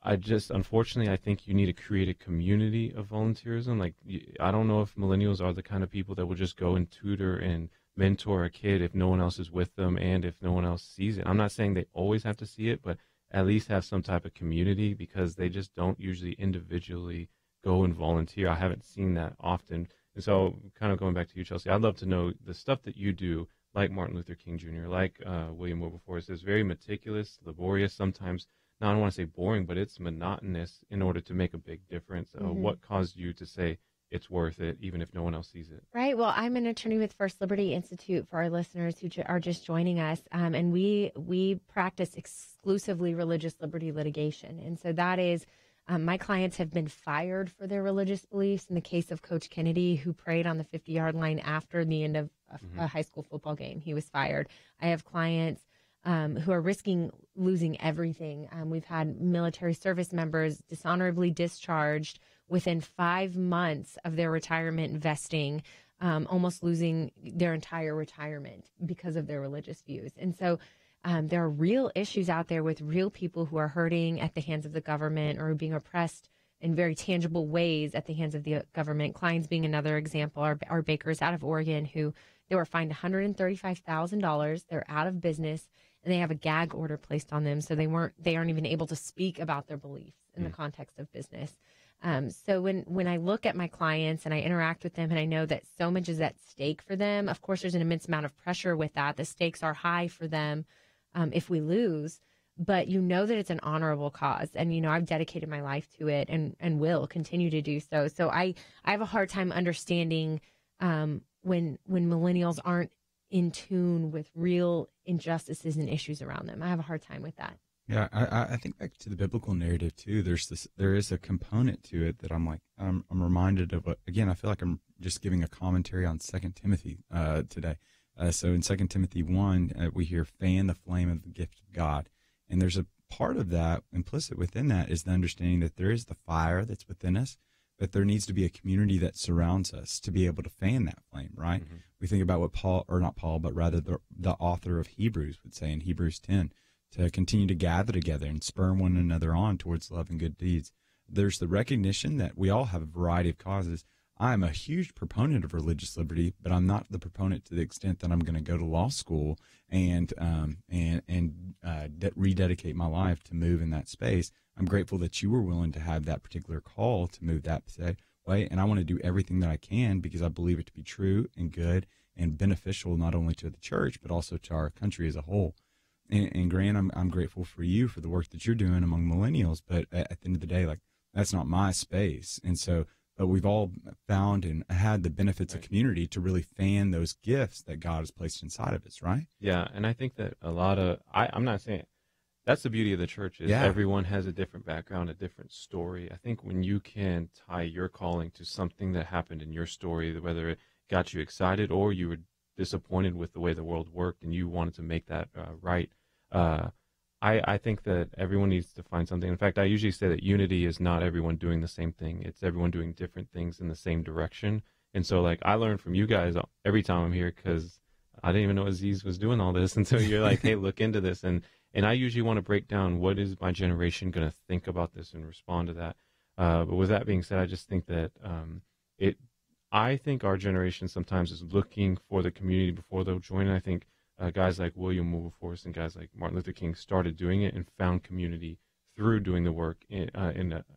unfortunately, I think you need to create a community of volunteerism. Like, I don't know if millennials are the kind of people that will just go and tutor and mentor a kid if no one else is with them and if no one else sees it. I'm not saying they always have to see it, but at least have some type of community, because they just don't usually individually go and volunteer. I haven't seen that often. And so kind of going back to you, Chelsea, I'd love to know the stuff that you do, like Martin Luther King Jr., like William Wilberforce, is very meticulous, laborious, sometimes, I don't want to say boring, but it's monotonous in order to make a big difference. What caused you to say, it's worth it, even if no one else sees it. Right. Well, I'm an attorney with First Liberty Institute for our listeners who are just joining us. And we practice exclusively religious liberty litigation. And so that is, my clients have been fired for their religious beliefs. In the case of Coach Kennedy, who prayed on the 50-yard line after the end of a high school football game, he was fired. I have clients who are risking losing everything. We've had military service members dishonorably discharged within 5 months of their retirement vesting, almost losing their entire retirement because of their religious views. And so there are real issues out there with real people who are hurting at the hands of the government or being oppressed in very tangible ways at the hands of the government. Kleins being another example, our bakers out of Oregon who they were fined $135,000. They're out of business and they have a gag order placed on them. So they aren't even able to speak about their beliefs in the context of business. So when I look at my clients and I interact with them and I know that so much is at stake for them, of course, there's an immense amount of pressure with that. The stakes are high for them if we lose, but you know that it's an honorable cause. And, you know, I've dedicated my life to it and will continue to do so. So I have a hard time understanding when millennials aren't in tune with real injustices and issues around them. I have a hard time with that. Yeah, I think back to the biblical narrative too. There is a component to it that I'm reminded of. Again, I feel like I'm just giving a commentary on 2 Timothy today. So in 2 Timothy 1, we hear fan the flame of the gift of God, and there's a part of that implicit within that is the understanding that there is the fire that's within us, but there needs to be a community that surrounds us to be able to fan that flame. Right? Mm-hmm. We think about what Paul, or not Paul, but rather the author of Hebrews would say in Hebrews 10. To continue to gather together and spur one another on towards love and good deeds. There's the recognition that we all have a variety of causes. I'm a huge proponent of religious liberty, but I'm not the proponent to the extent that I'm going to go to law school and rededicate my life to move in that space. I'm grateful that you were willing to have that particular call to move that way, and I want to do everything that I can because I believe it to be true and good and beneficial not only to the church but also to our country as a whole. And Grant, I'm grateful for you for the work that you're doing among millennials, but at the end of the day, like, that's not my space. And so, but we've all found and had the benefits of community to really fan those gifts that God has placed inside of us, right? Yeah, and I think that a lot of, I'm not saying, that's the beauty of the church is everyone has a different background, a different story. I think when you can tie your calling to something that happened in your story, whether it got you excited or you were disappointed with the way the world worked and you wanted to make that right, I think that everyone needs to find something. In fact, I usually say that unity is not everyone doing the same thing. It's everyone doing different things in the same direction. And so, like, I learn from you guys every time I'm here because I didn't even know Aziz was doing all this until you're like, hey, look into this. And I usually want to break down what is my generation going to think about this and respond to that. But with that being said, I just think that I think our generation sometimes is looking for the community before they'll join. And I think guys like William Wilberforce and guys like Martin Luther King started doing it and found community through doing the work in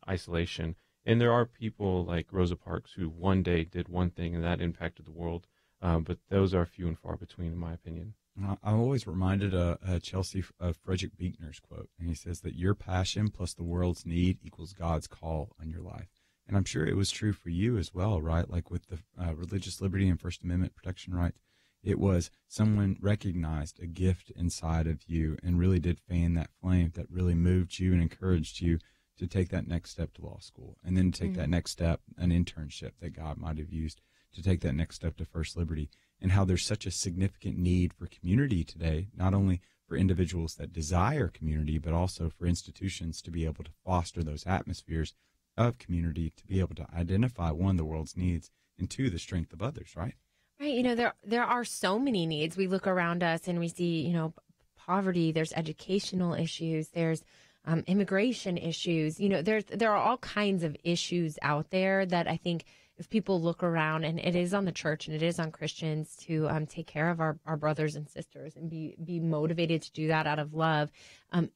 isolation. And there are people like Rosa Parks who one day did one thing and that impacted the world. But those are few and far between, in my opinion. I'm always reminded of Chelsea Frederick Buechner's quote. And he says that your passion plus the world's need equals God's call on your life. And I'm sure it was true for you as well, right? Like with the religious liberty and First Amendment protection rights. It was someone recognized a gift inside of you and really did fan that flame that really moved you and encouraged you to take that next step to law school and then take that next step, an internship that God might have used to take that next step to First Liberty, and how there's such a significant need for community today, not only for individuals that desire community, but also for institutions to be able to foster those atmospheres of community, to be able to identify, one, the world's needs, and two, the strength of others, right? Right. You know, there are so many needs. We look around us and we see, you know, poverty, there's educational issues, there's immigration issues. You know, there are all kinds of issues out there that I think if people look around, and it is on the church and it is on Christians to take care of our brothers and sisters and be motivated to do that out of love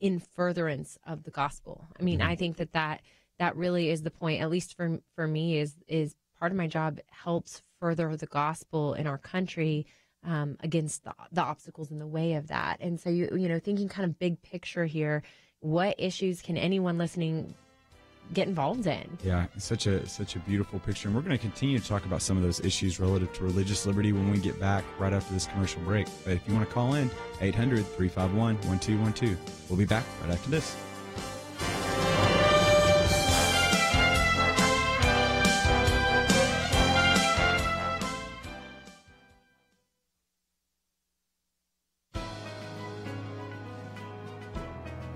in furtherance of the gospel. I mean, I think that really is the point, at least for me, is part of my job helps further the gospel in our country against the obstacles in the way of that. And so, you know, thinking kind of big picture here, what issues can anyone listening get involved in. Yeah, it's such a beautiful picture. And we're going to continue to talk about some of those issues relative to religious liberty when we get back right after this commercial break. But if you want to call in, 800-351-1212. We'll be back right after this.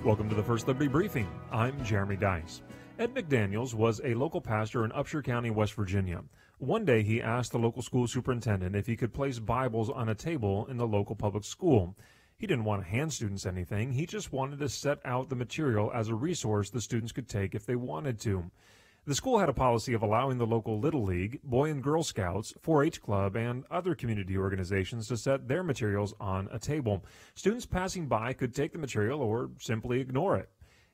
Welcome to the First Liberty Briefing. I'm Jeremy Dice. Ed McDaniels was a local pastor in Upshur County, West Virginia. One day he asked the local school superintendent if he could place Bibles on a table in the local public school. He didn't want to hand students anything. He just wanted to set out the material as a resource the students could take if they wanted to. The school had a policy of allowing the local Little League, Boy and Girl Scouts, 4-H Club, and other community organizations to set their materials on a table. Students passing by could take the material or simply ignore it.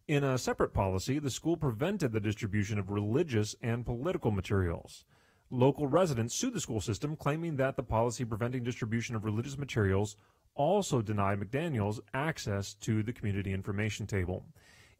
In a separate policy, the school prevented the distribution of religious and political materials. Local residents sued the school system, claiming that the policy preventing distribution of religious materials also denied McDaniels access to the community information table.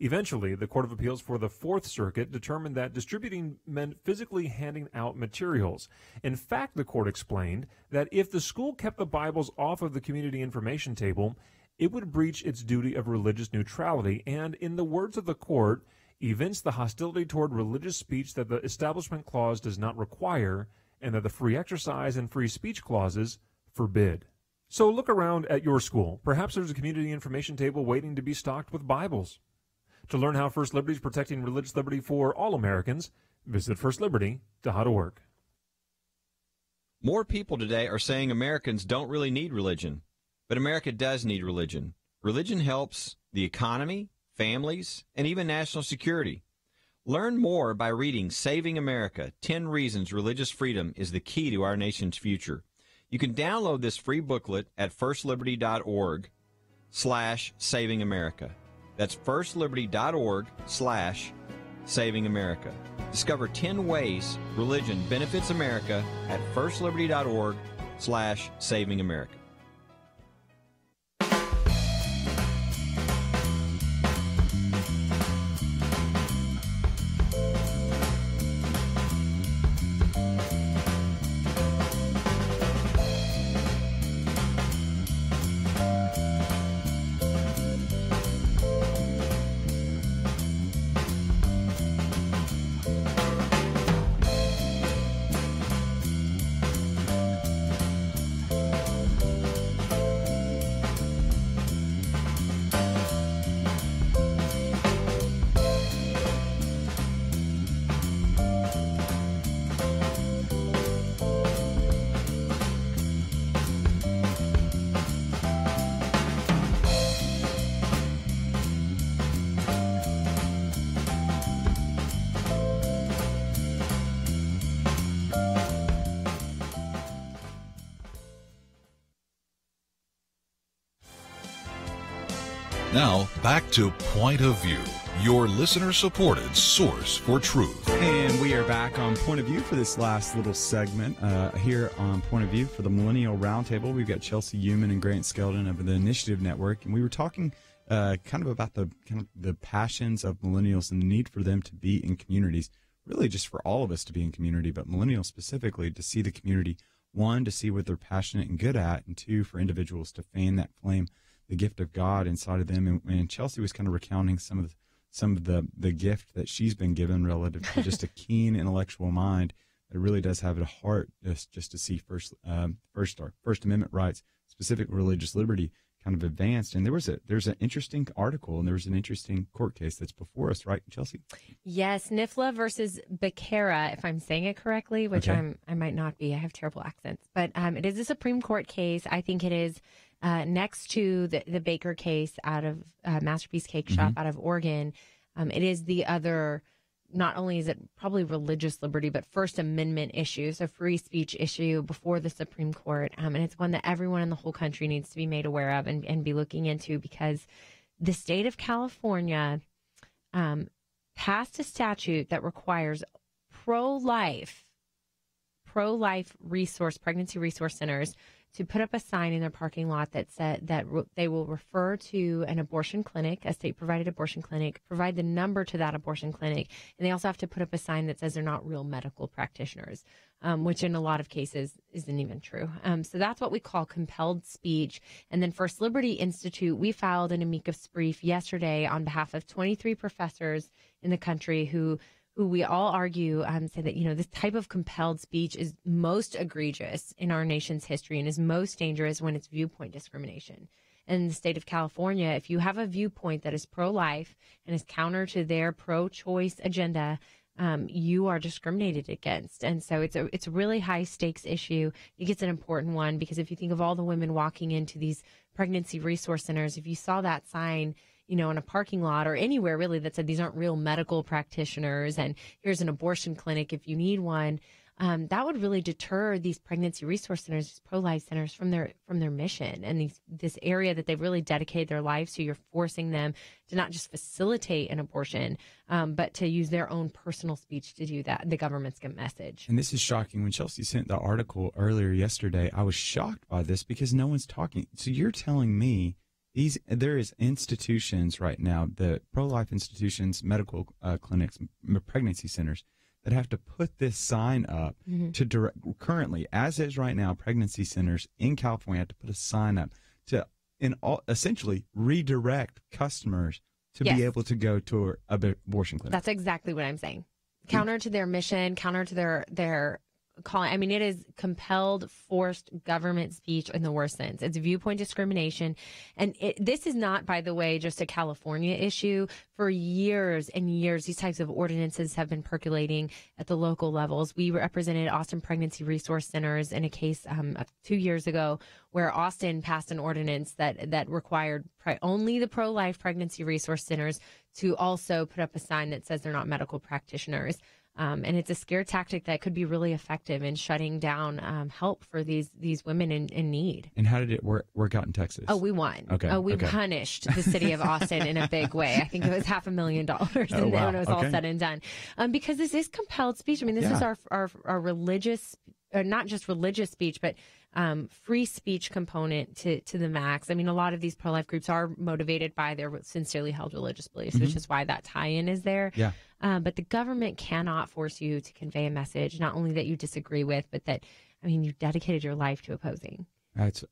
Eventually, the Court of Appeals for the Fourth Circuit determined that distributing meant physically handing out materials. In fact, the court explained that if the school kept the Bibles off of the community information table, it would breach its duty of religious neutrality and, in the words of the court, evince the hostility toward religious speech that the Establishment Clause does not require and that the free exercise and free speech clauses forbid. So look around at your school. Perhaps there's a community information table waiting to be stocked with Bibles. To learn how First Liberty is protecting religious liberty for all Americans, visit firstliberty.org. More people today are saying Americans don't really need religion, but America does need religion. Religion helps the economy, families, and even national security. Learn more by reading Saving America, 10 Reasons Religious Freedom is the Key to Our Nation's Future. You can download this free booklet at firstliberty.org/Saving America. That's firstliberty.org/Saving America. Discover 10 ways religion benefits America at firstliberty.org/Saving America. Now, back to Point of View, your listener-supported source for truth. And we are back on Point of View for this last little segment here on Point of View for the Millennial Roundtable. We've got Chelsea Human and Grant Skeldon of the Initiative Network, and we were talking kind of about the passions of millennials and the need for them to be in communities, really just for all of us to be in community, but millennials specifically to see the community, one, to see what they're passionate and good at, and two, for individuals to fan that flame, the gift of God inside of them. And Chelsea was kind of recounting some of the gift that she's been given relative to just a keen intellectual mind that really does have at heart just to see First Amendment rights, specific religious liberty, kind of advanced. And there's an interesting article and there was an interesting court case that's before us, right, Chelsea? Yes, Nifla versus Becerra, if I'm saying it correctly, which Okay. I might not be. I have terrible accents, but it is a Supreme Court case. I think it is next to the Baker case out of Masterpiece Cake Shop out of Oregon. It is the other. Not only is it probably religious liberty, but First Amendment issues, a free speech issue before the Supreme Court. And it's one that everyone in the whole country needs to be made aware of and be looking into, because the state of California passed a statute that requires pro-life pregnancy resource centers to put up a sign in their parking lot that said that they will refer to an abortion clinic, a state-provided abortion clinic, provide the number to that abortion clinic, and they also have to put up a sign that says they're not real medical practitioners, which in a lot of cases isn't even true. So that's what we call compelled speech. And then First Liberty Institute, we filed an amicus brief yesterday on behalf of 23 professors in the country who we all argue say that, this type of compelled speech is most egregious in our nation's history and is most dangerous when it's viewpoint discrimination. In the state of California, if you have a viewpoint that is pro-life and is counter to their pro-choice agenda, you are discriminated against. And so it's a really high stakes issue. I think it's an important one because if you think of all the women walking into these pregnancy resource centers, if you saw that sign, in a parking lot or anywhere really that said these aren't real medical practitioners and here's an abortion clinic if you need one, that would really deter these pregnancy resource centers, these pro-life centers from their mission and this area that they've really dedicated their lives to. You're forcing them to not just facilitate an abortion, but to use their own personal speech to do that. The government's message. And this is shocking. When Chelsea sent the article earlier yesterday, I was shocked by this because no one's talking. So you're telling me there is institutions right now, the pro-life institutions, medical clinics, pregnancy centers, that have to put this sign up to direct. Currently, as is right now, pregnancy centers in California have to put a sign up to essentially redirect customers to be able to go to an abortion clinic. That's exactly what I'm saying. Counter to their mission, counter to their calling. I mean, it is compelled, forced government speech in the worst sense. It's viewpoint discrimination. And this is not, by the way, just a California issue. For years and years, these types of ordinances have been percolating at the local levels. We represented Austin Pregnancy Resource Centers in a case 2 years ago where Austin passed an ordinance that required only the pro-life pregnancy resource centers to also put up a sign that says they're not medical practitioners. And it's a scare tactic that could be really effective in shutting down help for these women in need. And how did it work out in Texas? Oh, we won. Okay. We punished the city of Austin in a big way. I think it was $500,000 when it was all said and done. Because this is compelled speech. I mean, this is our religious, or not just religious speech, but free speech component to the max. I mean, a lot of these pro-life groups are motivated by their sincerely held religious beliefs, which is why that tie-in is there. Yeah. But the government cannot force you to convey a message, not only that you disagree with, but that, you dedicated your life to opposing. That's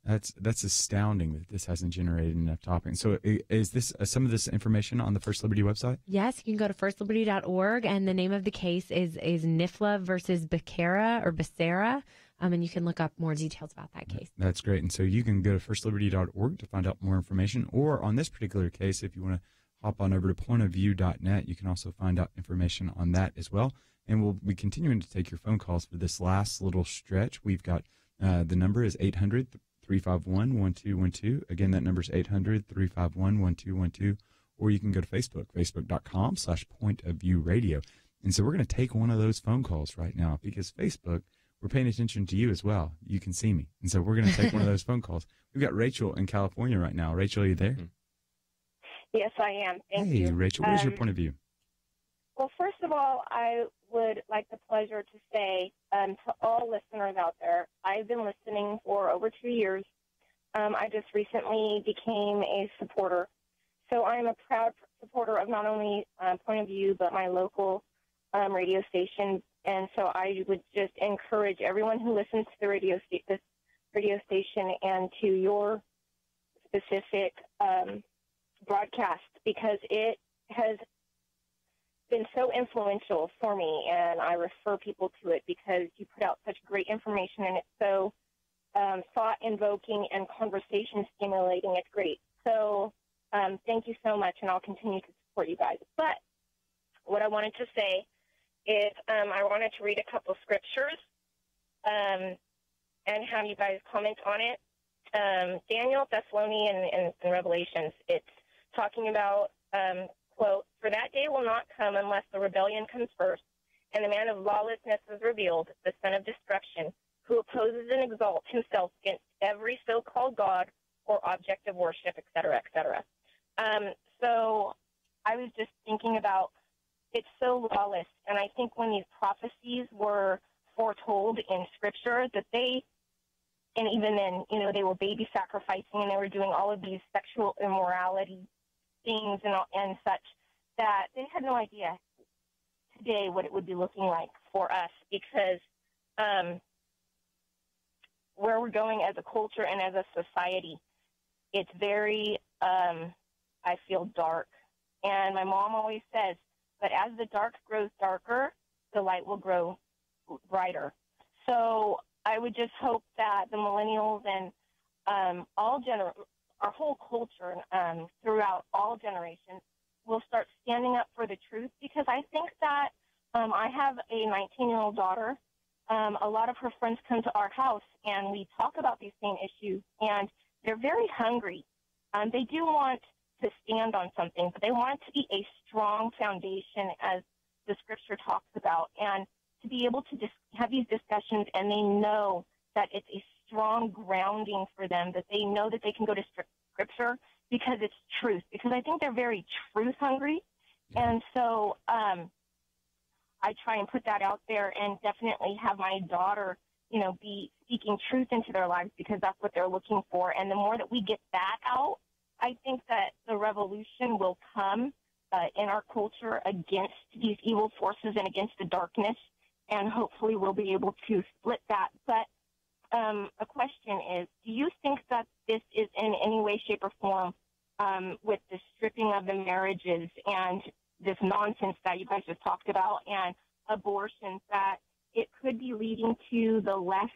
astounding that this hasn't generated enough topics. So is this some of this information on the First Liberty website? Yes, you can go to firstliberty.org, and the name of the case is NIFLA versus Becerra. And you can look up more details about that case. That's great. And so you can go to firstliberty.org to find out more information. Or on this particular case, if you want to hop on over to pointofview.net, you can also find out information on that as well. And we'll be continuing to take your phone calls for this last little stretch. We've got the number is 800-351-1212. Again, that number is 800-351-1212. Or you can go to Facebook, facebook.com/pointofviewradio. And so we're going to take one of those phone calls right now because Facebook, we're paying attention to you as well. You can see me. And so we're going to take one of those phone calls. We've got Rachel in California right now. Rachel, are you there? Yes, I am. Thank you. Hey, Rachel, what is your point of view? Well, first of all, I would like the pleasure to say to all listeners out there, I've been listening for over 2 years. I just recently became a supporter. So I'm a proud supporter of not only Point of View, but my local radio station. And so I would just encourage everyone who listens to the this radio station and to your specific broadcast, because it has been so influential for me, and I refer people to it because you put out such great information, and it's so thought-invoking and conversation-stimulating. It's great. So thank you so much, and I'll continue to support you guys. But what I wanted to say is I wanted to read a couple scriptures and have you guys comment on it. Daniel, Thessalonian, and Revelations, it's talking about, quote, "For that day will not come unless the rebellion comes first, and the man of lawlessness is revealed, the son of destruction, who opposes and exalts himself against every so-called God or object of worship," etc., etc. So I was just thinking about, it's so lawless, and I think when these prophecies were foretold in Scripture, that they and even then, you know, they were baby sacrificing and they were doing all of these sexual immorality things and such that they had no idea today what it would be looking like for us, because where we're going as a culture and as a society, it's very, I feel, dark. And my mom always says, but as the dark grows darker, the light will grow brighter. So I would just hope that the millennials and our whole culture throughout all generations will start standing up for the truth, because I think that I have a 19-year-old daughter. A lot of her friends come to our house, and we talk about these same issues, and they're very hungry. They do want to stand on something, but they want it to be a strong foundation, as the scripture talks about, and to be able to have these discussions, and they know that it's a strong grounding for them, that they know that they can go to scripture because it's truth. Because I think they're very truth hungry, and so I try and put that out there, and definitely have my daughter, you know, be speaking truth into their lives, because that's what they're looking for. And the more that we get that out, I think that the revolution will come in our culture against these evil forces and against the darkness, and hopefully we'll be able to split that. But a question is, do you think that this is in any way, shape, or form with the stripping of the marriages and this nonsense that you guys just talked about, and abortions, that it could be leading to the left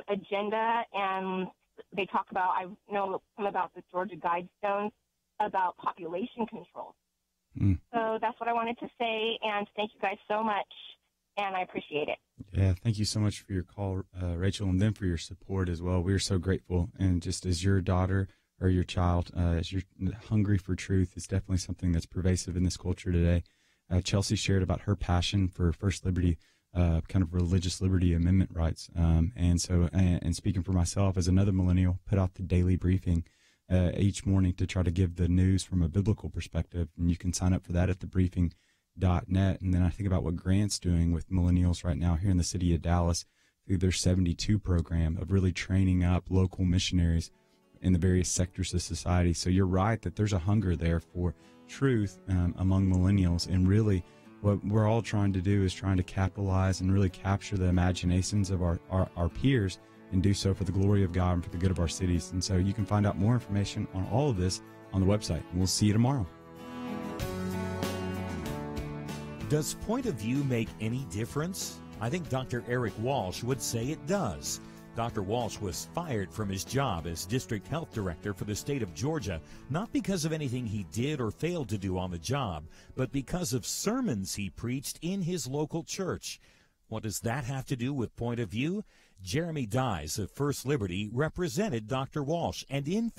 agenda? And they talk about, I know some about the Georgia Guidestones, about population control. So that's what I wanted to say, and thank you guys so much, and I appreciate it. Yeah, thank you so much for your call, Rachel, and then for your support as well. We're so grateful. And just as your daughter or your child, as you're hungry for truth, it's definitely something that's pervasive in this culture today. Chelsea shared about her passion for First Liberty, kind of religious liberty amendment rights. And speaking for myself as another millennial, put out the daily briefing each morning to try to give the news from a biblical perspective. And you can sign up for that at thebriefing.net. And then I think about what Grant's doing with millennials right now here in the city of Dallas through their 72 program of really training up local missionaries in the various sectors of society. So you're right that there's a hunger there for truth among millennials, and really what we're all trying to do is trying to capitalize and really capture the imaginations of our peers, and do so for the glory of God and for the good of our cities. And so you can find out more information on all of this on the website, and we'll see you tomorrow. Does point of view make any difference? I think Dr. Eric Walsh would say it does. Dr. Walsh was fired from his job as district health director for the state of Georgia, not because of anything he did or failed to do on the job, but because of sermons he preached in his local church. What does that have to do with point of view? Jeremy Dyes of First Liberty represented Dr. Walsh, and in